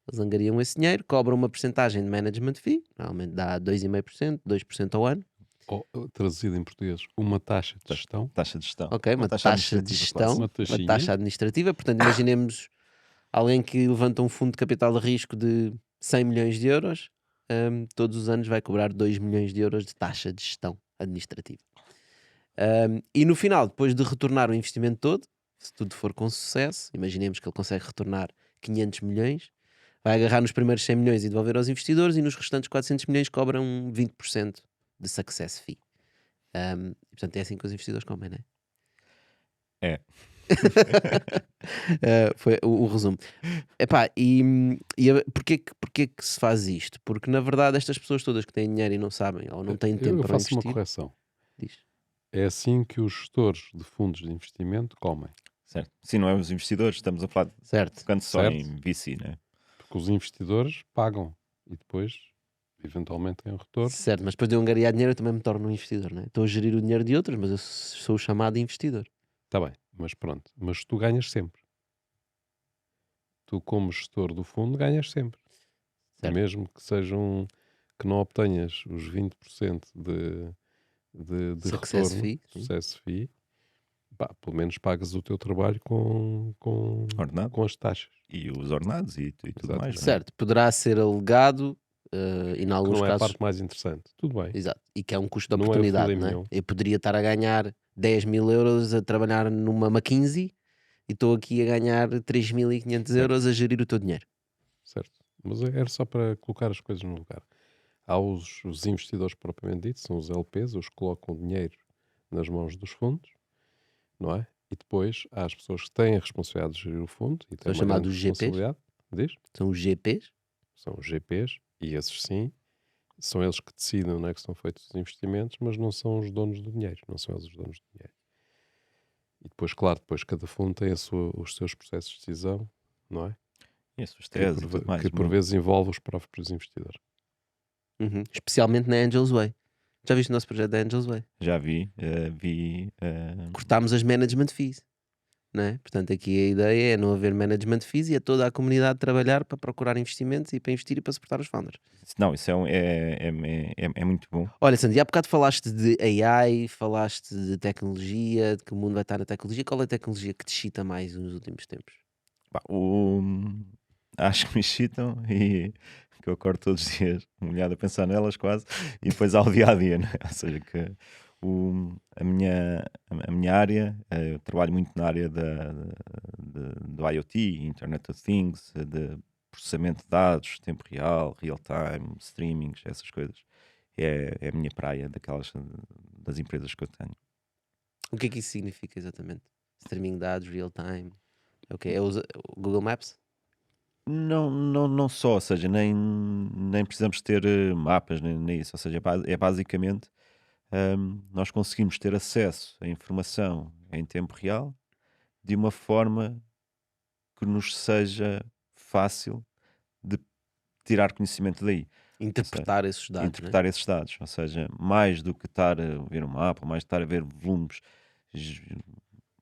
Eles angariam esse dinheiro, cobram uma percentagem de management fee, normalmente dá 2,5%, 2% ao ano. Ou, traduzido em português, uma taxa de gestão. Taxa de gestão. Ok, uma taxa de administrativa gestão, clássica. Uma uma taxinha. taxa administrativa. Portanto, imaginemos alguém que levanta um fundo de capital de risco de 100 milhões de euros, todos os anos vai cobrar 2 milhões de euros de taxa de gestão administrativa. E no final, depois de retornar o investimento todo, se tudo for com sucesso, imaginemos que ele consegue retornar 500 milhões, vai agarrar nos primeiros 100 milhões e devolver aos investidores, e nos restantes 400 milhões cobram 20% de success fee. Portanto, é assim que os investidores comem, não é? É. Foi o resumo. Epá, porquê que se faz isto? Porque na verdade estas pessoas todas que têm dinheiro e não sabem ou não têm tempo Eu para faço uma investir, correção. diz. É assim que os gestores de fundos de investimento comem. Certo. Sim, não é os investidores, estamos a falar Certo. focando só Certo. em VC, né? Porque os investidores pagam e depois, eventualmente, têm um retorno. Certo, mas depois de eu angariar dinheiro eu também me torno um investidor, não é? Estou a gerir o dinheiro de outros, mas eu sou o chamado investidor. Está bem, mas pronto. Mas tu ganhas sempre. Tu, como gestor do fundo, ganhas sempre. Certo. Mesmo que sejam que não obtenhas os 20% de Success retorno, fee, sim. success fee, pá, pelo menos pagas o teu trabalho com Ordenado. as taxas. E os ordenados e tudo Exatamente. mais. não é? Certo, poderá ser alegado e em Que alguns não é a casos... parte mais interessante. Tudo bem. Exato, e que é um custo de Não é o oportunidade, filé não é? mignon. Eu poderia estar a ganhar 10 mil euros a trabalhar numa McKinsey e estou aqui a ganhar 3.500 euros a gerir o teu dinheiro. Certo. Mas era só para colocar as coisas no lugar. Há os investidores propriamente ditos, são os LPs, os que colocam o dinheiro nas mãos dos fundos, não é? E depois há as pessoas que têm a responsabilidade de gerir o fundo e têm São uma grande chamados GPs? responsabilidade. Diz? São os GPs. São os GPs, e esses sim, são eles que decidem onde é que são feitos os investimentos, mas não são os donos do dinheiro, não são eles os donos do dinheiro. E depois, claro, depois cada fundo tem os seus processos de decisão, não é? E as suas Que teses e tudo mais. que por vezes envolve os próprios investidores. Uhum. Especialmente na Angels Way. Já viste o nosso projeto da Angels Way? Já vi. Cortámos as management fees. Não é? Portanto, aqui a ideia é não haver management fees e é toda a comunidade trabalhar para procurar investimentos e para investir e para suportar os founders. Não, isso é muito bom. Olha, Sandy, há bocado falaste de AI, falaste de tecnologia, de que o mundo vai estar na tecnologia. Qual é a tecnologia que te excita mais nos últimos tempos? Pá, acho que me excitam e que eu acordo todos os dias molhado a pensar nelas quase e depois ao dia a dia, né? Ou seja, que a minha área, eu trabalho muito na área do IoT, Internet of Things, de processamento de dados, tempo real, real time, streamings, essas coisas. É a minha praia das empresas que eu tenho. O que é que isso significa exatamente? Streaming de dados, real time. Ok, é o Google Maps? Não só, ou seja, nem precisamos ter mapas, nem isso. Ou seja, é basicamente nós conseguimos ter acesso à informação em tempo real de uma forma que nos seja fácil de tirar conhecimento daí. Ou seja, Interpretar esses dados, né? interpretar esses dados. Ou seja, mais do que estar a ver um mapa, mais do que estar a ver volumes, j-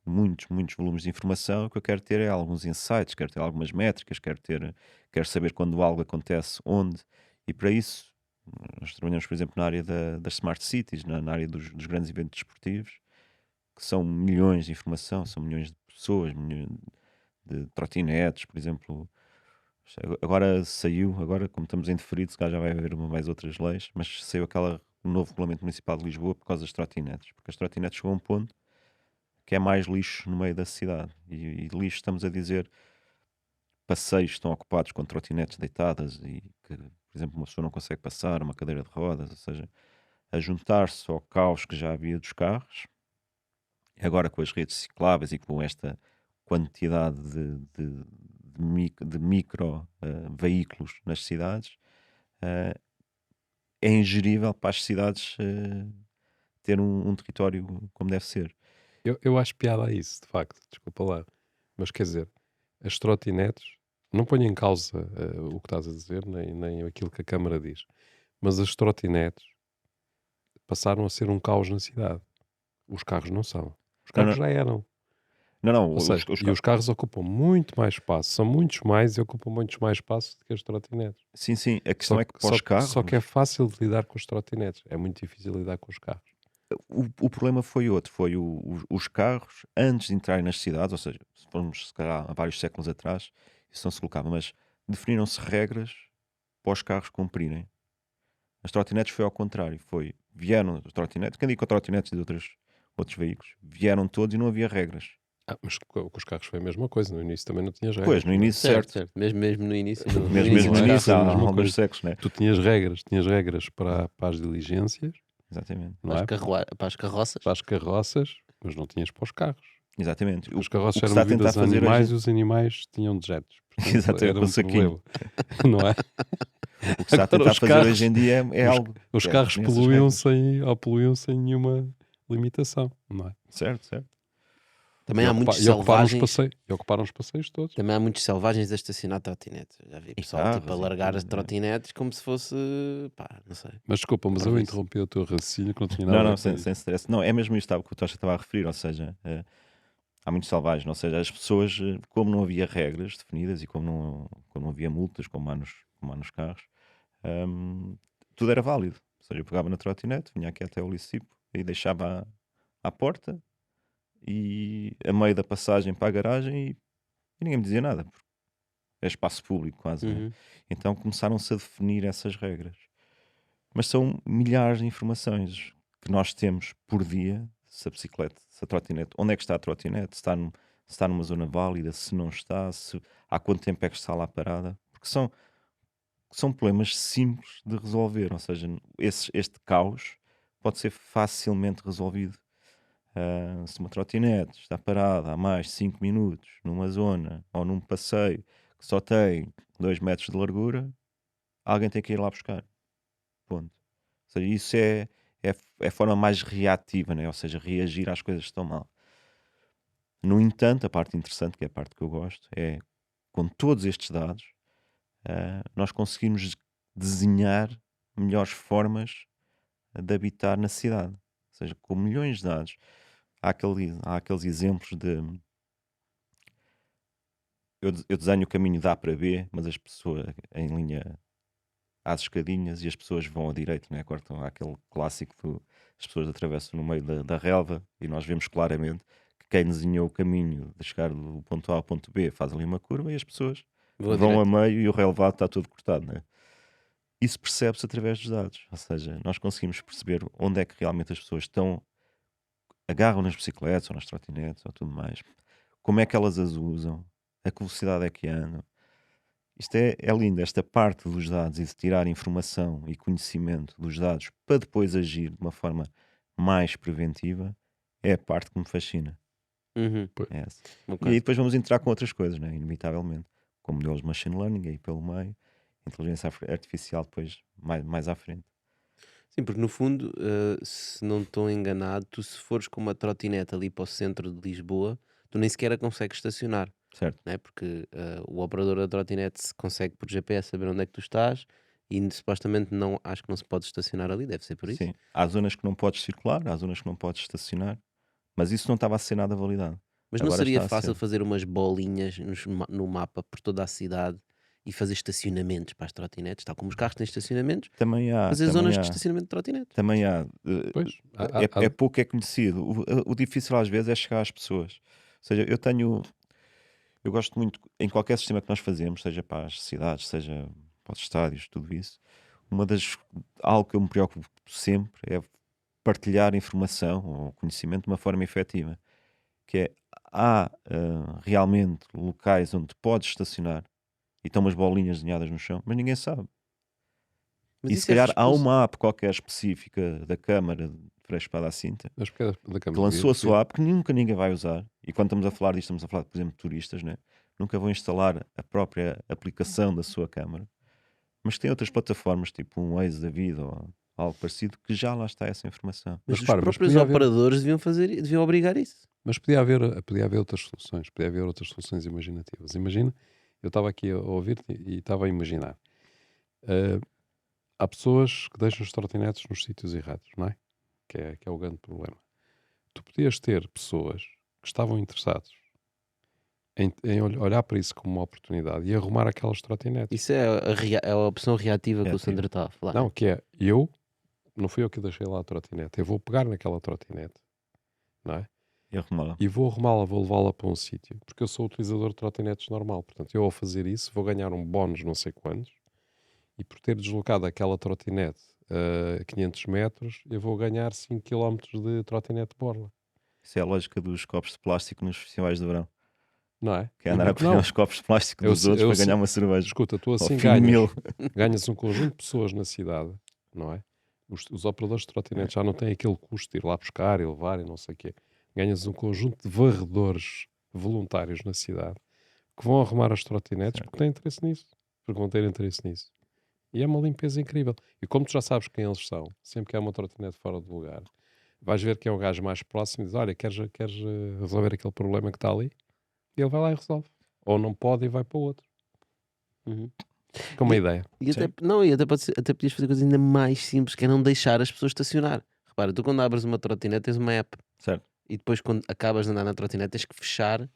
muitos volumes de informação, o que eu quero ter é alguns insights, quero ter algumas métricas, quero saber quando algo acontece, onde, e para isso nós trabalhamos, por exemplo, na área das smart cities, na área dos grandes eventos desportivos, que são milhões de informação, são milhões de pessoas, milhões de trotinetes, por exemplo. Agora saiu, agora como estamos em deferido, se calhar já vai haver mais outras leis, mas saiu o novo regulamento municipal de Lisboa por causa das trotinetes, porque as trotinetes chegam a um ponto que é mais lixo no meio da cidade. E lixo estamos a dizer passeios que estão ocupados com trotinetes deitadas e que, por exemplo, uma pessoa não consegue passar, uma cadeira de rodas, ou seja, a juntar-se ao caos que já havia dos carros, agora com as redes cicláveis e com esta quantidade de micro veículos nas cidades, eh, é ingerível para as cidades ter um território como deve ser. Eu acho piada a isso, de facto, desculpa lá. Mas quer dizer, as trotinetes, não ponho em causa o que estás a dizer, nem aquilo que a Câmara diz, mas as trotinetes passaram a ser um caos na cidade. Os carros não são. Os Não, carros não, já eram. não, Ou seja, e os carros ocupam muito mais espaço, são muitos mais e ocupam muitos mais espaço do que as trotinetes. sim, a questão Só, é que para os só que é carros, fácil de lidar com os trotinetes, é muito difícil lidar com os carros. o problema foi outro, foi os carros, antes de entrarem nas cidades, ou seja, se formos se calhar, há vários séculos atrás, isso não se colocava, mas definiram-se regras para os carros cumprirem. As trotinetes foi ao contrário, vieram os trotinetes, quem diga trotinetes de outros veículos, vieram todos e não havia regras. Mas com os carros foi a mesma coisa, no início também não tinhas regras. Pois, no não é? início, Certo, certo, certo. Mesmo no início. No mesmo início no dos não é? carros. início, Foi a há mesma alguns coisa. séculos, né? Tu tinhas regras para as diligências, Exatamente, não é? Para as carroças. Para as carroças, mas não tinhas para os carros. exatamente. As carroças O que se eram está a tentar movidas a fazer animais hoje, e os animais tinham dejetos. Portanto, exatamente, era com um saquinho. problema, não é? O que se está a Agora tentar fazer hoje em dia é os, algo os que é carros definir essas regras. poluíam sem nenhuma limitação, não é? Certo. Também há muitos E ocuparam selvagens. os passeios todos. Também há muitos selvagens a estacionar trotinetes. Já vi E pessoal tipo, a carros, e largar as tudo, trotinetes como se fosse. Pá, não sei. Mas desculpa, mas eu Parvoíce. interrompi o teu raciocínio que não tinha nada a Não, ver com sem isso. stress. Não, é mesmo isto que o Tocha estava a referir, ou seja, há muitos selvagens, ou seja, as pessoas, como não havia regras definidas e como não havia multas, como há nos carros, hum, tudo era válido. Ou seja, eu pegava na trotinete, vinha aqui até o Licipo e deixava à porta e a meio da passagem para a garagem e ninguém me dizia nada, porque é espaço público quase, né? Uhum. Então começaram-se a definir essas regras. Mas são milhares de informações que nós temos por dia, se a bicicleta, se a trotinete, onde é que está a trotinete, se está numa zona válida, se não está, há quanto tempo é que está lá parada, porque são problemas simples de resolver, ou seja, este caos pode ser facilmente resolvido. Se uma trotinete está parada há mais de 5 minutos numa zona ou num passeio que só tem 2 metros de largura, alguém tem que ir lá buscar. Ponto. Ou seja, isso é a forma mais reativa, né? Ou seja, reagir às coisas que estão mal. No entanto, a parte interessante, que é a parte que eu gosto, é com todos estes dados, nós conseguimos desenhar melhores formas de habitar na cidade. Ou seja, com milhões de dados, há aqueles exemplos de eu desenho o caminho de A para B, mas as pessoas em linha às escadinhas e as pessoas vão à direita, né? Cortam aquele clássico as pessoas atravessam no meio da relva e nós vemos claramente que quem desenhou o caminho de chegar do ponto A ao ponto B faz ali uma curva e as pessoas Vou à vão a direita. meio e o relevado está todo cortado, né? Isso percebe-se através dos dados, ou seja, nós conseguimos perceber onde é que realmente as pessoas estão, agarram nas bicicletas ou nas trotinetes ou tudo mais, como é que elas as usam, a que velocidade é que andam. Isto é lindo, esta parte dos dados e de tirar informação e conhecimento dos dados para depois agir de uma forma mais preventiva é a parte que me fascina. Uhum. É essa. Ok. E aí depois vamos entrar com outras coisas, né? Inevitavelmente. Com modelos de machine learning aí pelo meio, inteligência artificial depois mais à frente. Sim, porque no fundo, se não estou enganado, tu se fores com uma trotinete ali para o centro de Lisboa, tu nem sequer a consegues estacionar, Certo? né? Porque o operador da trotinete consegue por GPS saber onde é que tu estás e supostamente não, acho que não se pode estacionar ali, deve ser por isso. Sim. Há zonas que não podes circular, há zonas que não podes estacionar, mas isso não estava a ser nada validado. Mas não Agora seria está a fácil ser. fazer umas bolinhas no mapa por toda a cidade e fazer estacionamentos para as trotinetes, tal como os carros têm estacionamentos, Também há, fazer também zonas de há, estacionamento de trotinetes. também há. Pois, É pouco é conhecido. O difícil às vezes é chegar às pessoas. Ou seja, eu gosto muito, em qualquer sistema que nós fazemos, seja para as cidades, seja para os estádios, tudo isso, algo que eu me preocupo sempre é partilhar informação ou conhecimento de uma forma efetiva. Que é, há realmente locais onde podes estacionar e estão umas bolinhas desenhadas no chão, mas ninguém sabe. Mas E se isso é calhar há uma app qualquer específica da Câmara de Freixo Espada à Cinta mas porque é da que Câmara lançou a devia. sua app que nunca ninguém vai usar. E quando estamos a falar disto, estamos a falar, por exemplo, de turistas, né? Nunca vão instalar a própria aplicação da sua Câmara. Mas tem outras plataformas, tipo um Waze da vida ou algo parecido, que já lá está essa informação. Mas Mas os repara, mas próprios podia haver, operadores deviam obrigar isso. mas podia haver outras soluções, podia haver outras soluções imaginativas. Imagina, eu estava aqui a ouvir-te e estava a imaginar. Ah, há pessoas que deixam os trotinetes nos sítios errados, não é? Que é o grande problema. Tu podias ter pessoas que estavam interessados em olhar para isso como uma oportunidade e arrumar aquelas trotinetes. Isso é é a opção reativa que o Reativa. Sandro está a falar. Não, não fui eu que deixei lá a trotinete, eu vou pegar naquela trotinete, não é? E arrumá-la. E vou arrumá-la, vou levá-la para um sítio, porque eu sou utilizador de trotinetes normal. Portanto, eu ao fazer isso vou ganhar um bónus não sei quantos, e por ter deslocado aquela trotinete a 500 metros, eu vou ganhar 5 km de trotinete de borla, Isso é a lógica dos copos de plástico nos festivais de verão. não é? Que é andar a pegar Não, os copos de plástico eu dos se- outros eu para se- ganhar uma cerveja. escuta, tu Ao assim fim de mil. ganhas um conjunto de pessoas na cidade, não é? Os operadores de trotinetes já não têm aquele custo de ir lá buscar e levar e não sei o quê. Ganhas um conjunto de varredores voluntários na cidade que vão arrumar as trotinetes Certo. porque têm interesse nisso. Porque vão ter interesse nisso. E é uma limpeza incrível. E como tu já sabes quem eles são, sempre que há uma trotinete fora do lugar, vais ver que é o gajo mais próximo e diz: Olha, queres resolver aquele problema que está ali? E ele vai lá e resolve. Ou não pode e vai para o outro. Uhum. Com uma ideia. E até, Sim. não, e até podias fazer coisas ainda mais simples, que é não deixar as pessoas estacionar. Repara, tu quando abres uma trotinete tens uma app Certo. e depois quando acabas de andar na trotinete tens que fechar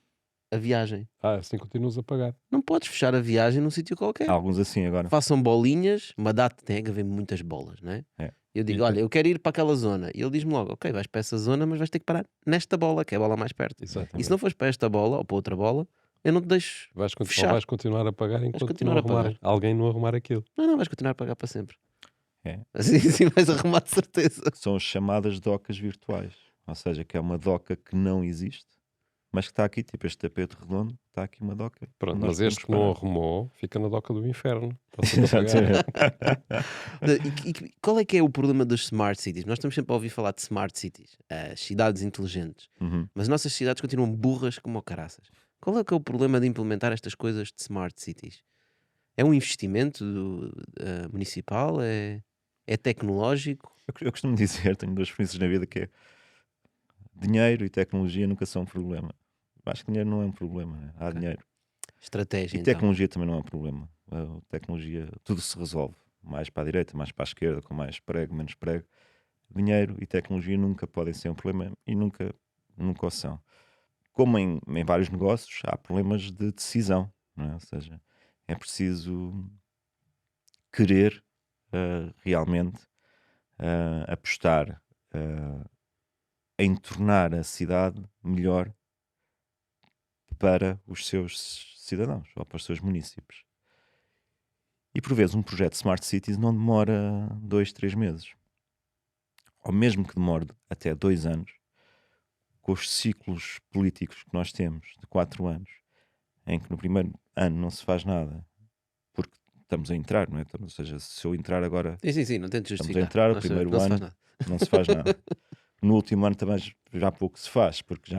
a viagem. Assim continuas a pagar. Não podes fechar a viagem num sítio qualquer. Há alguns assim agora. Façam bolinhas, uma data tem que haver muitas bolas, não é? É. Eu digo, E olha, eu quero ir para aquela zona. E ele diz-me logo, ok, vais para essa zona, mas vais ter que parar nesta bola, que é a bola mais perto. E Exatamente. se não fores para esta bola ou para outra bola, eu não te deixo Ou fechar. vais continuar a pagar enquanto continuar não a pagar. alguém não arrumar aquilo. Não, vais continuar a pagar para sempre. É. Assim vais arrumar de certeza. São as chamadas docas virtuais. Ou seja, que é uma doca que não existe, mas que está aqui, tipo este tapete redondo, está aqui uma doca. Pronto, onde nós mas podemos este que não parar. arrumou fica na doca do inferno. Está sempre a pagar. Exatamente. E qual é que é o problema das smart cities? Nós estamos sempre a ouvir falar de smart cities, as cidades inteligentes, Uhum. mas as nossas cidades continuam burras como o caraças. Qual é que é o problema de implementar estas coisas de smart cities? É um investimento municipal? É tecnológico? Eu costumo dizer, tenho duas experiências na vida, que é dinheiro e tecnologia nunca são um problema. Acho que dinheiro não é um problema, né? Há dinheiro. Estratégia, E então. tecnologia também não é um problema. A tecnologia, tudo se resolve. Mais para a direita, mais para a esquerda, com mais prego, menos prego. Dinheiro e tecnologia nunca podem ser um problema e nunca o são. Como em vários negócios, há problemas de decisão, não é? Ou seja, é preciso querer realmente apostar em tornar a cidade melhor para os seus cidadãos ou para os seus munícipes. E por vezes um projeto de Smart Cities não demora 2, 3 meses. Ou mesmo que demore até 2 anos, com os ciclos políticos que nós temos de 4 anos, em que no primeiro ano não se faz nada, porque estamos a entrar, não é? Ou seja, se eu entrar agora, Sim, não tento estamos a justificar. entrar, o Nós primeiro não se faz ano nada. não se faz nada. no último ano também já pouco se faz, porque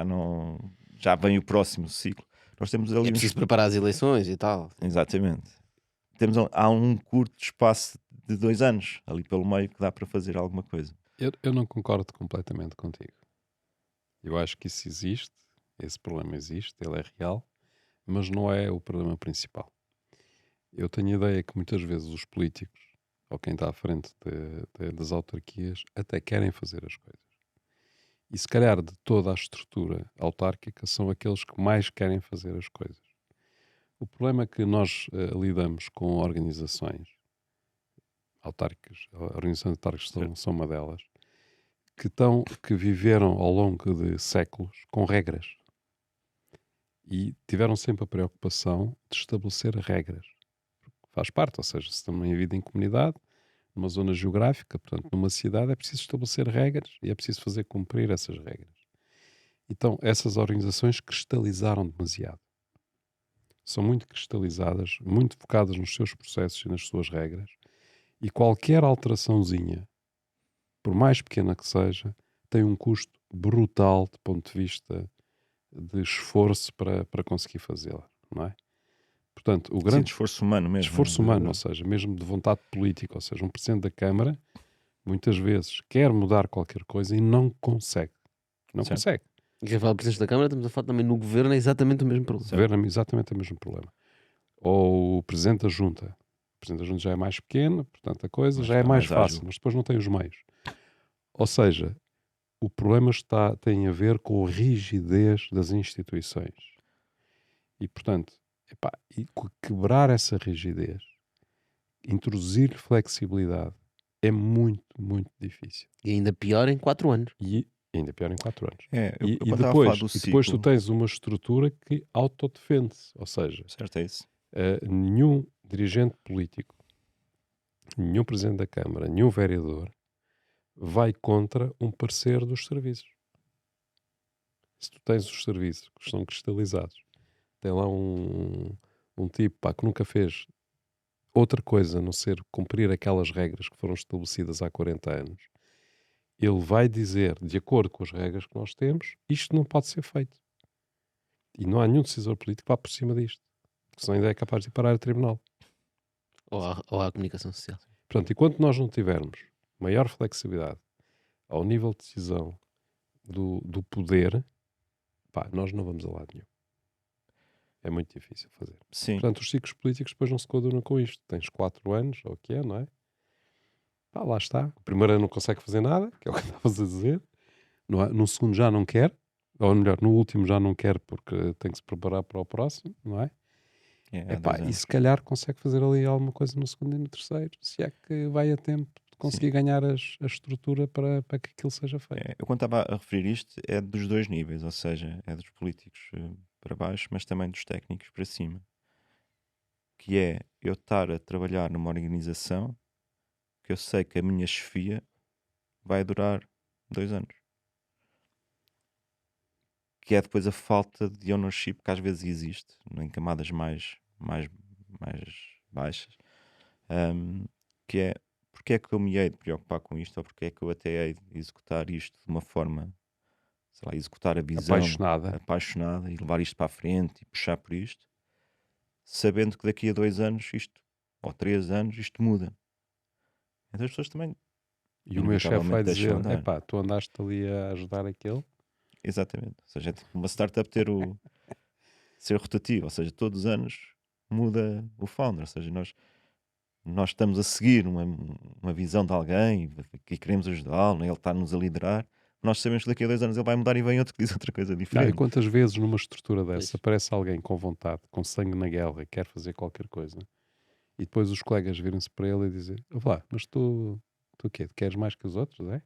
já vem o próximo ciclo. Nós temos ali É preciso preparar as eleições e tal. Exatamente. Há um curto espaço de 2 anos ali pelo meio que dá para fazer alguma coisa. Eu não concordo completamente contigo. Eu acho que isso existe, esse problema existe, ele é real, mas não é o problema principal. Eu tenho a ideia que muitas vezes os políticos, ou quem está à frente das autarquias, até querem fazer as coisas. E se calhar de toda a estrutura autárquica são aqueles que mais querem fazer as coisas. O problema é que nós lidamos com organizações autárquicas, organizações autárquicas são uma delas, que viveram ao longo de séculos com regras e tiveram sempre a preocupação de estabelecer regras. Faz parte, ou seja, se estamos em vida em comunidade, numa zona geográfica, portanto, numa cidade, é preciso estabelecer regras e é preciso fazer cumprir essas regras. Então, essas organizações cristalizaram demasiado. São muito cristalizadas, muito focadas nos seus processos e nas suas regras, e qualquer alteraçãozinha, por mais pequena que seja, tem um custo brutal do ponto de vista de esforço para conseguir fazê-la, não é? Portanto, o Sim, de grande esforço humano mesmo. esforço humano, ou seja, mesmo de vontade política, ou seja, um Presidente da Câmara, muitas vezes quer mudar qualquer coisa e não consegue. Não Certo. consegue. E quem fala Presidente da Câmara, estamos a falar também no Governo, é exatamente o mesmo problema. Ver exatamente o mesmo problema. Ou o Presidente da Junta. O Presidente da Junta já é mais pequeno, portanto a coisa Mas já é está mais mais fácil, ágil. mas depois não tem os meios. Ou seja, o problema tem a ver com a rigidez das instituições. E, portanto, quebrar essa rigidez, introduzir flexibilidade, é muito, muito difícil. E ainda pior em 4 anos. E ainda pior em 4 anos. Eu E quando estava a falar depois, do e depois tu ciclo, tens uma estrutura que autodefende-se. Ou seja, certo, é isso. nenhum dirigente político, nenhum presidente da Câmara, nenhum vereador vai contra um parecer dos serviços. Se tu tens os serviços que estão cristalizados, tem lá um tipo que nunca fez outra coisa a não ser cumprir aquelas regras que foram estabelecidas há 40 anos, ele vai dizer, de acordo com as regras que nós temos, isto não pode ser feito. E não há nenhum decisor político que vá por cima disto, porque senão ainda é capaz de ir parar a tribunal. Ou à comunicação social. Portanto, enquanto nós não tivermos maior flexibilidade ao nível de decisão do poder, nós não vamos a lado nenhum. É muito difícil fazer. Sim. Portanto, os ciclos políticos depois não se coadunam com isto. Tens 4 anos, ou o que é, não é? Lá está. O primeiro ano não consegue fazer nada, que é o que estavas a dizer. No segundo já não quer, ou melhor, no último já não quer porque tem que se preparar para o próximo, não é? Há 2 E anos. se calhar consegue fazer ali alguma coisa no segundo e no terceiro, se é que vai a tempo de conseguir ganhar a estrutura para que aquilo seja feito. Eu quando estava a referir isto é dos 2 níveis, ou seja, é dos políticos para baixo, mas também dos técnicos para cima. Que é eu estar a trabalhar numa organização que eu sei que a minha chefia vai durar 2 anos. Que é depois a falta de ownership que às vezes existe em camadas mais baixas, que é porque é que eu me hei de preocupar com isto, ou porque é que eu até hei de executar isto de uma forma, sei lá, executar a visão apaixonada e levar isto para a frente e puxar por isto, sabendo que daqui a 2 anos isto, ou 3 anos, isto muda. Então as pessoas também. E o meu chefe vai dizer, deixam andar. tu andaste ali a ajudar aquele. Exatamente. Ou seja, é tipo uma startup ser rotativo, ou seja, todos os anos muda o founder, ou seja, nós estamos a seguir uma visão de alguém e queremos ajudá-lo, ele está-nos a liderar, nós sabemos que daqui a 2 anos ele vai mudar e vem outro que diz outra coisa Não, e diferente. quantas vezes numa estrutura dessa Pois. aparece alguém com vontade, com sangue na guerra, quer fazer qualquer coisa, e depois os colegas viram-se para ele e dizem, vá, mas tu o quê? Queres mais que os outros, é?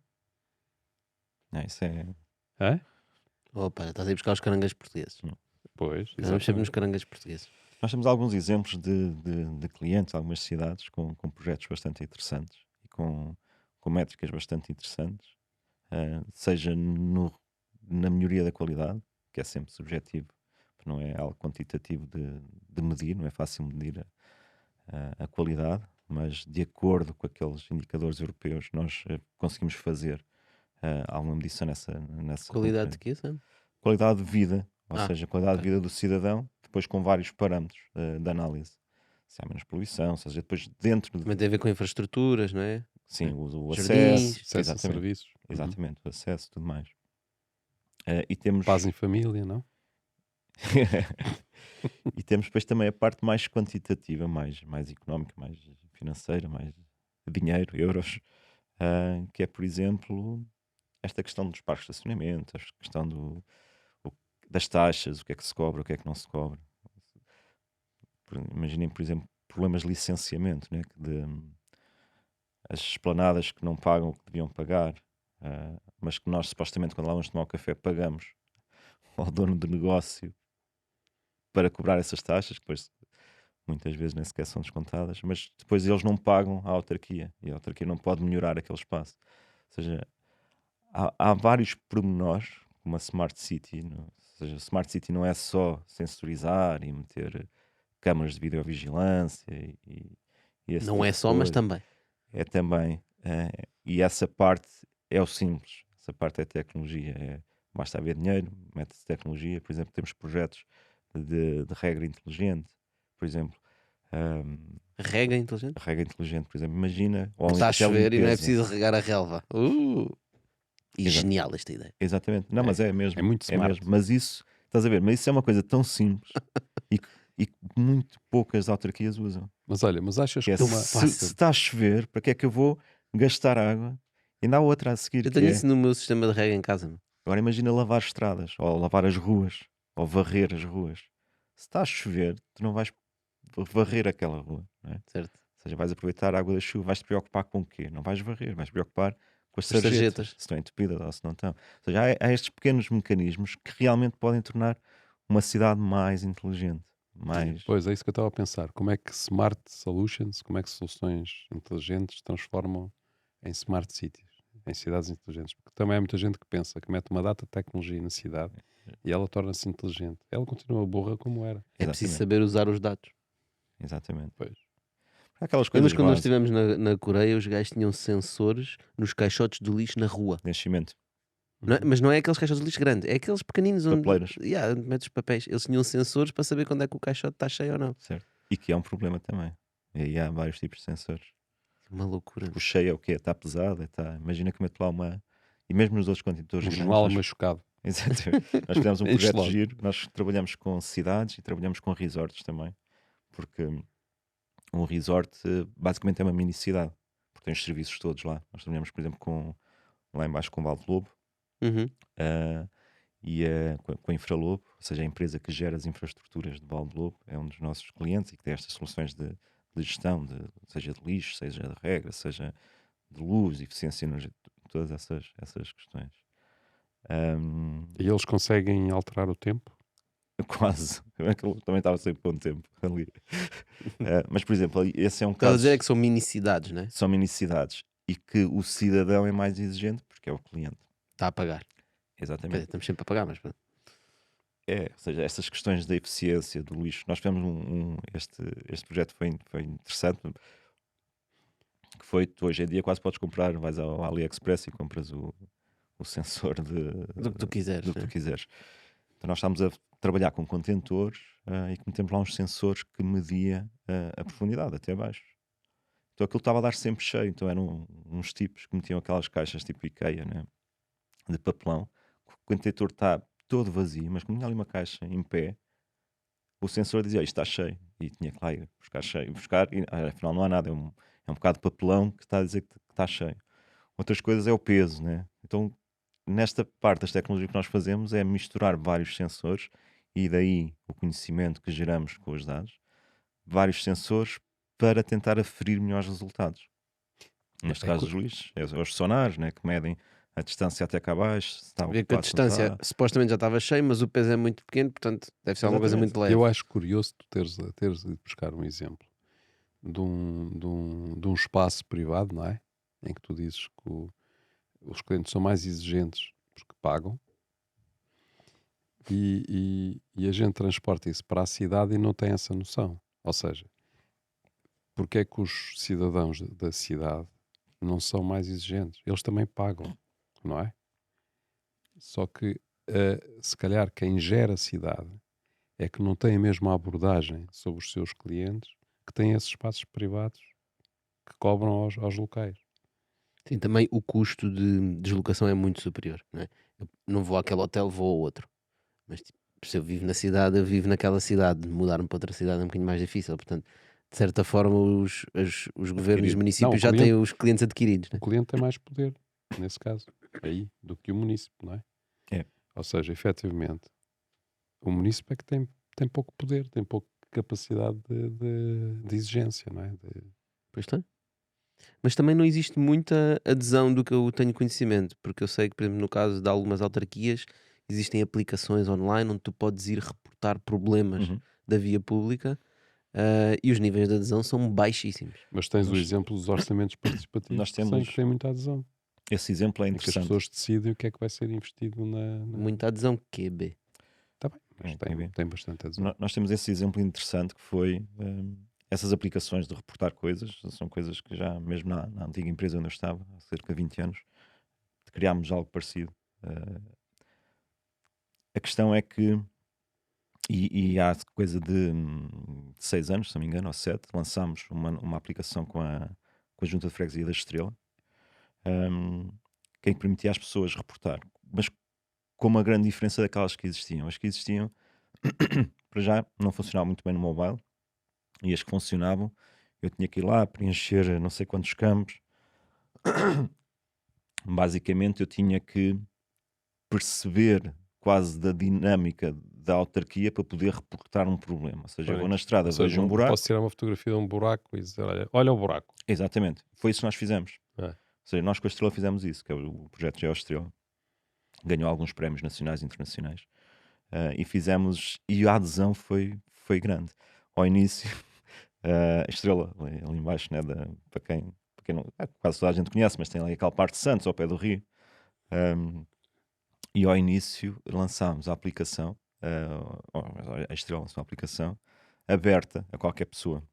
Não, isso é. Hã? Opa, estás a ir buscar os caranguejos portugueses. Pois, Estamos sempre nos caranguejos portugueses. Nós temos alguns exemplos de clientes, algumas cidades com projetos bastante interessantes e com métricas bastante interessantes, seja na melhoria da qualidade, que é sempre subjetivo, não é algo quantitativo de medir, não é fácil medir a qualidade, mas de acordo com aqueles indicadores europeus nós conseguimos fazer alguma medição nessa Qualidade de componente. quê, Sam? Qualidade de vida, ou Ah, seja, qualidade de ok. vida do cidadão, depois com vários parâmetros de análise. Se há menos poluição, ou seja, depois dentro Também tem a ver com infraestruturas, não é? sim, o acesso, Jardins. Acesso a exatamente, serviços. exatamente, o acesso, tudo mais. E temos Paz em família, não? e temos depois também a parte mais quantitativa, mais económica, mais financeira, mais dinheiro, euros, que é, por exemplo, esta questão dos parques de estacionamento, a questão o- das taxas, o que é que se cobra, o que é que não se cobra. Imaginem, por exemplo, problemas de licenciamento, né? As esplanadas que não pagam o que deviam pagar, mas que nós supostamente quando lá vamos tomar o café pagamos ao dono do negócio para cobrar essas taxas, que depois muitas vezes nem sequer são descontadas, mas depois eles não pagam à autarquia e a autarquia não pode melhorar aquele espaço. Ou seja, há vários pormenores, como a Smart City, ou seja, a Smart City não é só sensorizar e meter câmaras de videovigilância e esse Não tipo é de só, mas coisa. também. É também, e essa parte é o simples, essa parte é tecnologia, basta haver dinheiro, mete-se tecnologia, por exemplo, temos projetos de regra inteligente, por exemplo, ahm, Rega inteligente. a regra inteligente, por exemplo, imagina, ou Está a até a chover e não é limpeza, preciso regar a relva. E Exa- genial esta ideia. exatamente, não, mas É, é é mesmo, muito é smart. mesmo, mas isso, estás a ver, mas isso é uma coisa tão simples e que muito poucas autarquias usam. Mas olha, mas achas Que é que Tão uma. se fácil. está a chover, para que é que eu vou gastar água? E ainda há outra a seguir, Eu que tenho é isso no meu sistema de rega em casa, meu. agora imagina lavar estradas, ou lavar as ruas, ou varrer as ruas. Se está a chover, tu não vais varrer aquela rua, não é? Certo? Ou seja, vais aproveitar a água da chuva, vais te preocupar com o quê? Não vais varrer, vais te preocupar com as As sarjetas, sarjetas. se estão entupidas ou se não estão. Ou seja, há estes pequenos mecanismos que realmente podem tornar uma cidade mais inteligente, mais. Pois é isso que eu estava a pensar. Como é que smart solutions, como é que soluções inteligentes transformam em smart cities, em cidades inteligentes? Porque também há muita gente que pensa que mete uma data de tecnologia na cidade e ela torna-se inteligente. Ela continua burra como era. É preciso Exatamente, saber usar os dados. exatamente. Pois. Há aquelas Lembras coisas quando nós básicas, estivemos na Coreia, os gajos tinham sensores nos caixotes do lixo na rua. de enchimento, Uhum. Mas não é aqueles caixotes de lixo grandes, é aqueles pequeninos onde, papeleiras. yeah, onde metes os papéis. Eles tinham sensores para saber quando é que o caixote está cheio ou não. Certo. E que é um problema também. E aí há vários tipos de sensores. Uma loucura. O cheio é o quê? Está pesado? Imagina que mete lá uma. E mesmo nos outros contentores Um grandes, jornal machucado. Exatamente. Nós fizemos um Enche projeto logo. giro. Nós trabalhamos com cidades e trabalhamos com resorts também. Porque um resort basicamente é uma mini cidade. Porque tem os serviços todos lá. Nós trabalhamos, por exemplo, lá embaixo com o Valde Lobo. Uhum. Com a Infralobo, ou seja, a empresa que gera as infraestruturas de Valde Lobo, é um dos nossos clientes e que tem estas soluções de gestão, seja de lixo, seja de regra, seja de luz, eficiência energética, todas essas questões. E eles conseguem alterar o tempo? Quase. Aquilo também estava sempre com o tempo ali. Mas, por exemplo, esse é um Estás a caso, dizer é que são mini cidades, né? são mini-cidades e que o cidadão é mais exigente porque é o cliente. Está a pagar. Quer dizer, Exatamente. estamos sempre a pagar, mas pronto. Ou seja, essas questões da eficiência do lixo. Nós tivemos este projeto foi interessante, que foi, tu hoje em dia quase podes comprar, vais ao AliExpress e compras o sensor Do que tu quiseres, do que tu né? quiseres. Então nós estamos a trabalhar com contentores e que metemos lá uns sensores que media a profundidade até abaixo. Então aquilo estava a dar sempre cheio, então eram uns tipos que metiam aquelas caixas tipo IKEA, né? De papelão, o contentor está todo vazio, mas como tinha ali uma caixa em pé, o sensor dizia isto está cheio e tinha que lá ir buscar cheio, e afinal não há nada, é um bocado de papelão que está a dizer que está cheio. Outras coisas é o peso, né? Então, nesta parte das tecnologias que nós fazemos é misturar vários sensores e daí o conhecimento que geramos com os dados, vários sensores para tentar aferir melhores resultados. Neste É caso cu- dos lixos, os sonares, né, que medem a distância até cá abaixo, se está Vê que a ocupado, se não distância está. supostamente já estava cheia, mas o peso é muito pequeno, portanto deve ser alguma coisa Exatamente. muito leve. Eu acho curioso tu teres ido buscar um exemplo de um espaço privado, não é? Em que tu dizes que os clientes são mais exigentes porque pagam e a gente transporta isso para a cidade e não tem essa noção. Ou seja, porque é que os cidadãos da cidade não são mais exigentes? Eles também pagam. não é? Só que, se calhar, quem gera a cidade é que não tem a mesma abordagem sobre os seus clientes que tem esses espaços privados que cobram aos locais. Sim, também o custo de deslocação é muito superior, não é? Eu não vou àquele hotel, vou ao outro. Mas tipo, se eu vivo na cidade, eu vivo naquela cidade. Mudar-me para outra cidade é um bocadinho mais difícil. Portanto, de certa forma, os governos e os Adquirido. Não, municípios já têm os clientes adquiridos, o né? cliente tem mais poder, nesse caso, aí, do que o munícipe, não é? É. Ou seja, efetivamente, o munícipe é que tem pouco poder, tem pouca capacidade de exigência, não é? Pois está. Mas também não existe muita adesão do que eu tenho conhecimento, porque eu sei que, por exemplo, no caso de algumas autarquias, existem aplicações online onde tu podes ir reportar problemas Uhum. da via pública, e os níveis de adesão são baixíssimos. Mas tens o Nós- exemplo dos orçamentos participativos Nós que têm temos. tem muita adesão. Esse exemplo é Em que as interessante. pessoas decidem o que é que vai ser investido Muita adesão, QB. Tá bem, mas tem a ver. tem bastante adesão. Nós temos esse exemplo interessante que foi essas aplicações de reportar coisas. São coisas que já, mesmo na antiga empresa onde eu estava, há cerca de 20 anos, criámos algo parecido. A questão é que, e há coisa de 6 anos, se não me engano, ou 7, lançámos uma aplicação com a Junta de Freguesia da Estrela, que permitia às pessoas reportar, mas com uma grande diferença daquelas que existiam. As que existiam, para já, não funcionavam muito bem no mobile, e as que funcionavam, eu tinha que ir lá preencher não sei quantos campos. Basicamente, eu tinha que perceber quase da dinâmica da autarquia para poder reportar um problema. Ou seja, eu vou na estrada, Ou seja, vejo um não buraco. posso tirar uma fotografia de um buraco e dizer, olha o buraco. Exatamente, foi isso que nós fizemos. É. Ou seja, nós com a Estrela fizemos isso, que é o projeto GeoEstrela. Ganhou alguns prémios nacionais e internacionais. E fizemos, e a adesão foi grande. Ao início, a Estrela, ali embaixo, né, para quem não, quase toda a gente conhece, mas tem ali aquela parte de Santos, ao pé do Rio. E ao início lançámos a aplicação, a Estrela lançou uma aplicação aberta a qualquer pessoa.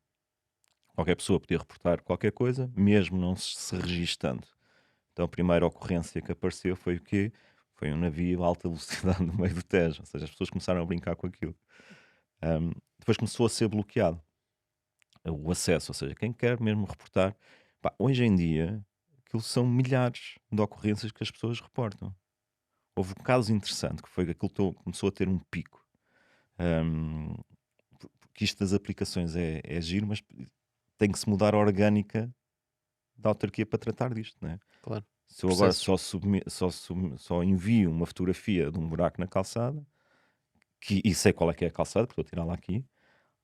Qualquer pessoa podia reportar qualquer coisa, mesmo não se registando. Então a primeira ocorrência que apareceu foi o quê? Foi um navio a alta velocidade no meio do Tejo. Ou seja, as pessoas começaram a brincar com aquilo. Depois começou a ser bloqueado o acesso. Ou seja, quem quer mesmo reportar... Pá, hoje em dia, aquilo são milhares de ocorrências que as pessoas reportam. Houve um caso interessante, que foi que aquilo começou a ter um pico. Porque isto das aplicações é giro, mas tem que se mudar a orgânica da autarquia para tratar disto, não é? Claro. Se eu agora Processos. só envio uma fotografia de um buraco na calçada, e sei qual é que é a calçada, porque estou a tirá-la aqui,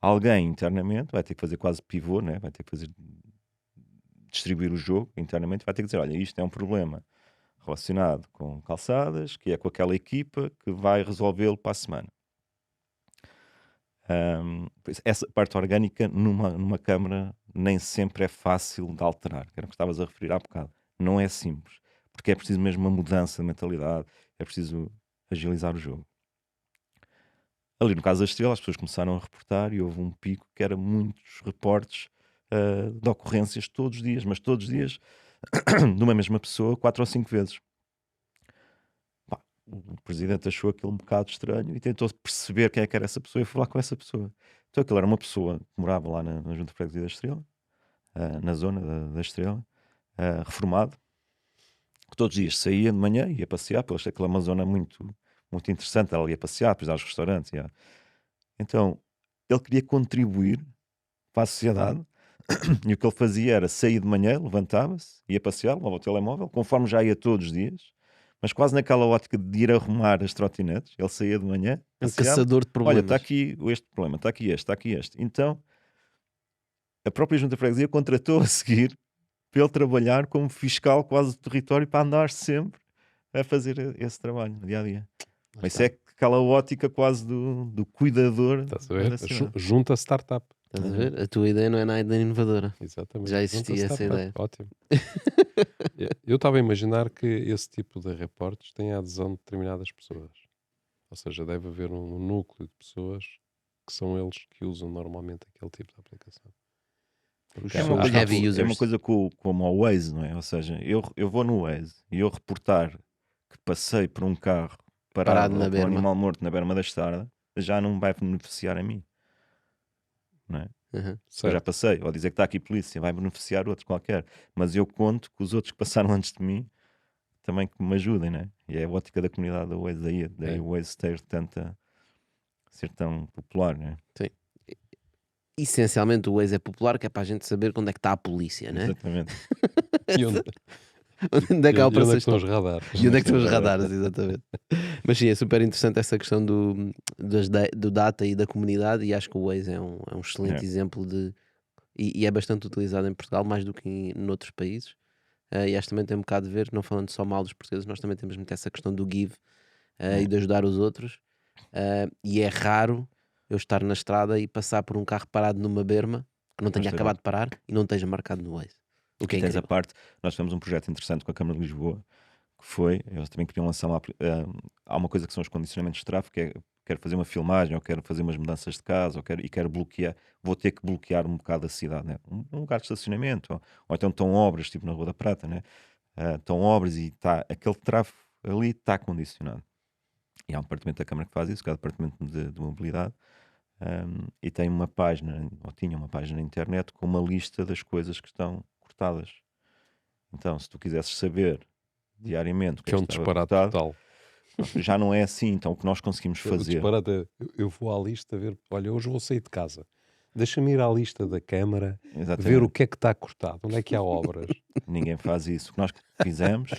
alguém internamente vai ter que fazer quase pivô, né? Vai ter que distribuir o jogo internamente, vai ter que dizer, olha, isto é um problema relacionado com calçadas, que é com aquela equipa que vai resolvê-lo para a semana. Essa parte orgânica numa câmara nem sempre é fácil de alterar, que era o que estavas a referir há bocado. Não é simples, porque é preciso mesmo uma mudança de mentalidade, é preciso agilizar o jogo. Ali no caso da Estrela, as pessoas começaram a reportar e houve um pico que era muitos reportes de ocorrências todos os dias, mas todos os dias de uma mesma pessoa, 4 ou 5 vezes. Pá, o presidente achou aquilo um bocado estranho e tentou perceber quem é que era essa pessoa e falar com essa pessoa. Então aquilo era uma pessoa que morava lá na Junta de Freguesia da Estrela, na zona da Estrela, reformado, que todos os dias saía de manhã, ia passear, porque aquilo é uma zona muito, muito interessante, ela ia passear, depois aos restaurantes. Então, ele queria contribuir para a sociedade, e o que ele fazia era sair de manhã, levantava-se, ia passear, levava o telemóvel, conforme já ia todos os dias, mas quase naquela ótica de ir arrumar as trotinetes. Ele saía de manhã, Um passeava, caçador de olha, problemas. está aqui este problema, está aqui este. Então, a própria Junta de Freguesia contratou a seguir para ele trabalhar como fiscal quase do território, para andar sempre a fazer esse trabalho no dia a dia. Lá Mas está. é aquela ótica quase do cuidador Estás a ver? da cidade. Junta startup. Estás a ver? A tua ideia não é nada inovadora. Exatamente. Já Junta existia essa startup. ideia. Ótimo. Eu estava a imaginar que esse tipo de reportes tem a adesão de determinadas pessoas. Ou seja, deve haver um núcleo de pessoas que são eles que usam normalmente aquele tipo de aplicação. Porque É São uma, os coisa, heavy é uma users. coisa como o Waze, não é? Ou seja, eu vou no Waze e eu reportar que passei por um carro Parado parado na ou por um berma. animal morto na berma da estrada, já não vai beneficiar a mim, não é? Uhum. Eu já Certo. passei, ou dizer que está aqui polícia, vai beneficiar outro qualquer, mas eu conto que os outros que passaram antes de mim também que me ajudem, né? E é a ótica da comunidade da Waze daí É. o Waze ser tão popular, né? Essencialmente o Waze é popular, que é para a gente saber quando é que está a polícia, né? Exatamente. E onde, Onde é que há e onde é que operações estão os estão? radares? E onde é que estão os radares, exatamente. Mas sim, é super interessante essa questão do data e da comunidade, e acho que o Waze é um excelente É. exemplo de. E é bastante utilizado em Portugal, mais do que em outros países. E acho que também tem um bocado de ver, não falando só mal dos portugueses, nós também temos muito essa questão do give e de ajudar os outros. E é raro eu estar na estrada e passar por um carro parado numa berma que não tenha esteja acabado de parar e não esteja marcado no Waze. O que é Tens a incrível. parte, nós tivemos um projeto interessante com a Câmara de Lisboa, que foi, eles também queriam lançar há uma coisa que são os condicionamentos de tráfego, que é, quero fazer uma filmagem, ou quero fazer umas mudanças de casa, quero bloquear, vou ter que bloquear um bocado a cidade, né? Um lugar de estacionamento, ou então estão obras, tipo na Rua da Prata, né? Estão obras e aquele tráfego ali está condicionado. E há um departamento da Câmara que faz isso, que é o departamento de mobilidade, e tem uma página, ou tinha uma página na internet com uma lista das coisas que estão cortadas. Então, se tu quisesses saber diariamente o que Que é é um que estava disparate cortado, total. já não é assim. Então, o que nós conseguimos O fazer, disparate é, eu vou à lista ver, olha, hoje vou sair de casa. Deixa-me ir à lista da Câmara, ver o exatamente, que é que está cortado, onde é que há obras. ninguém faz isso. O que nós fizemos,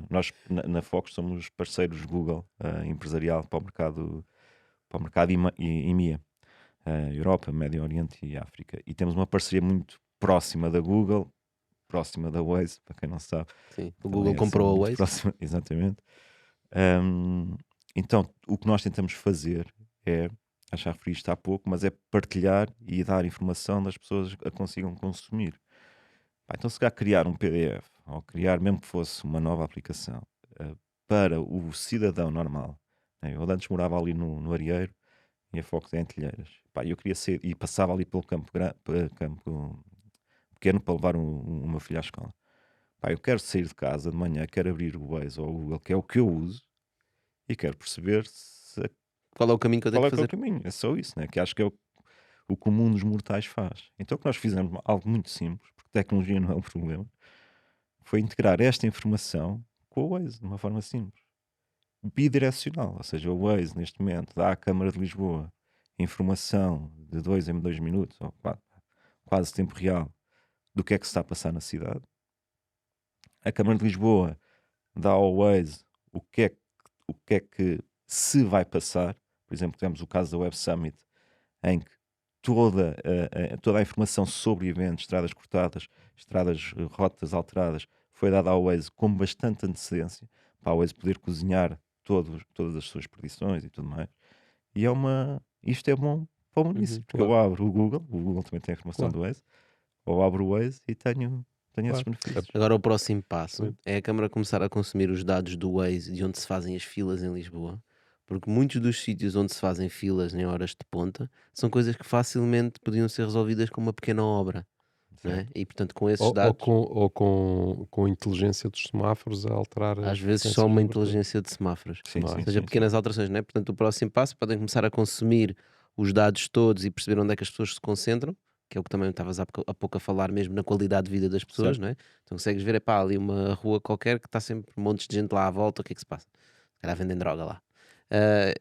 nós na Fox somos parceiros Google empresarial para o mercado IMEA, Europa, Médio Oriente e África. E temos uma parceria muito próxima da Google, próxima da Waze, para quem não sabe. Sim, o Também Google é assim comprou a muito Waze. próxima, exatamente. Então, o que nós tentamos fazer é, acho que já referi isto há pouco, mas é partilhar e dar informação das pessoas a consigam consumir. Pá, então, se calhar criar um PDF, ou criar, mesmo que fosse uma nova aplicação, para o cidadão normal, né? Eu antes morava ali no Arieiro e a Fox é em Telheiras. Pá, eu queria ser, e passava ali pelo campo pequeno para levar o meu filho à escola. Pá, eu quero sair de casa de manhã, quero abrir o Waze ou o Google, que é o que eu uso, e quero perceber Qual é o caminho que eu tenho qual que é que é o fazer? caminho. É só isso, né? Que acho que é o comum dos mortais faz. Então o que nós fizemos, algo muito simples, porque tecnologia não é um problema, foi integrar esta informação com o Waze, de uma forma simples. Bidirecional, ou seja, o Waze neste momento dá à Câmara de Lisboa informação de 2 em 2 minutos, ou quase tempo real, do que é que se está a passar na cidade. A Câmara de Lisboa dá ao Waze o que é que se vai passar. Por exemplo, temos o caso da Web Summit, em que toda a informação sobre eventos, estradas cortadas, rotas alteradas, foi dada ao Waze com bastante antecedência, para o Waze poder cozinhar todas as suas predições e tudo mais. E isto é bom para o município, porque claro. eu abro o Google também tem a informação Claro. do Waze, ou abro o Waze e tenho esses Claro. benefícios. Agora o próximo passo Sim. é a Câmara começar a consumir os dados do Waze de onde se fazem as filas em Lisboa, porque muitos dos sítios onde se fazem filas em horas de ponta são coisas que facilmente podiam ser resolvidas com uma pequena obra, não é? Certo. E portanto com esses Ou dados, com a inteligência dos semáforos a alterar às as vezes frequências só uma de abertura. inteligência de semáforos, Sim, Não é? sim, ou seja, sim, pequenas alterações, não é? Portanto o próximo passo podem começar a consumir os dados todos e perceber onde é que as pessoas se concentram, que é o que também estavas há pouco a falar mesmo na qualidade de vida das pessoas, certo. não é? Então consegues ver, é pá, ali uma rua qualquer que está sempre montes de gente lá à volta, o que é que se passa? Se calhar vendem droga lá.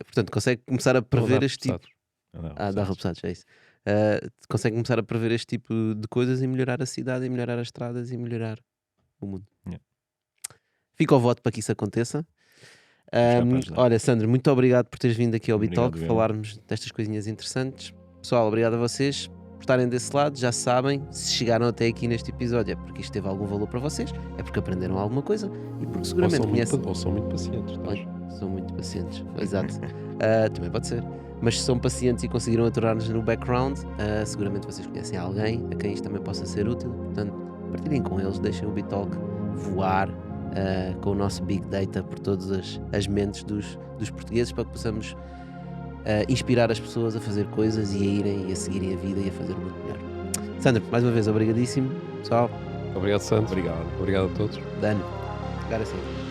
Portanto, consegue começar a Ou prever dar este tipo. repassados. Não, Dá certo. repassados, é isso. Consegue começar a prever este tipo de coisas e melhorar a cidade, e melhorar as estradas e melhorar o mundo. Yeah. Fica o voto para que isso aconteça. Vamos cá para ajudar. Olha, Sandro, muito obrigado por teres vindo aqui ao Obrigado, Bitalk eu. falarmos destas coisinhas interessantes. Pessoal, obrigado a vocês por estarem desse lado. Já sabem, se chegaram até aqui neste episódio é porque isto teve algum valor para vocês, é porque aprenderam alguma coisa e porque Ou seguramente são, muito, conhecem. ou são muito pacientes. estás? São muito pacientes, exato. Também pode ser. Mas se são pacientes e conseguiram aturar-nos no background, seguramente vocês conhecem alguém a quem isto também possa ser útil. Portanto, partilhem com eles, deixem o Bitalk voar com o nosso Big Data por todas as mentes dos portugueses, para que possamos inspirar as pessoas a fazer coisas e a irem e a seguirem a vida e a fazer muito melhor. Sandro, mais uma vez, obrigadíssimo. Pessoal, Obrigado, Santos. Obrigado. Obrigado a todos. Dano, agora sim.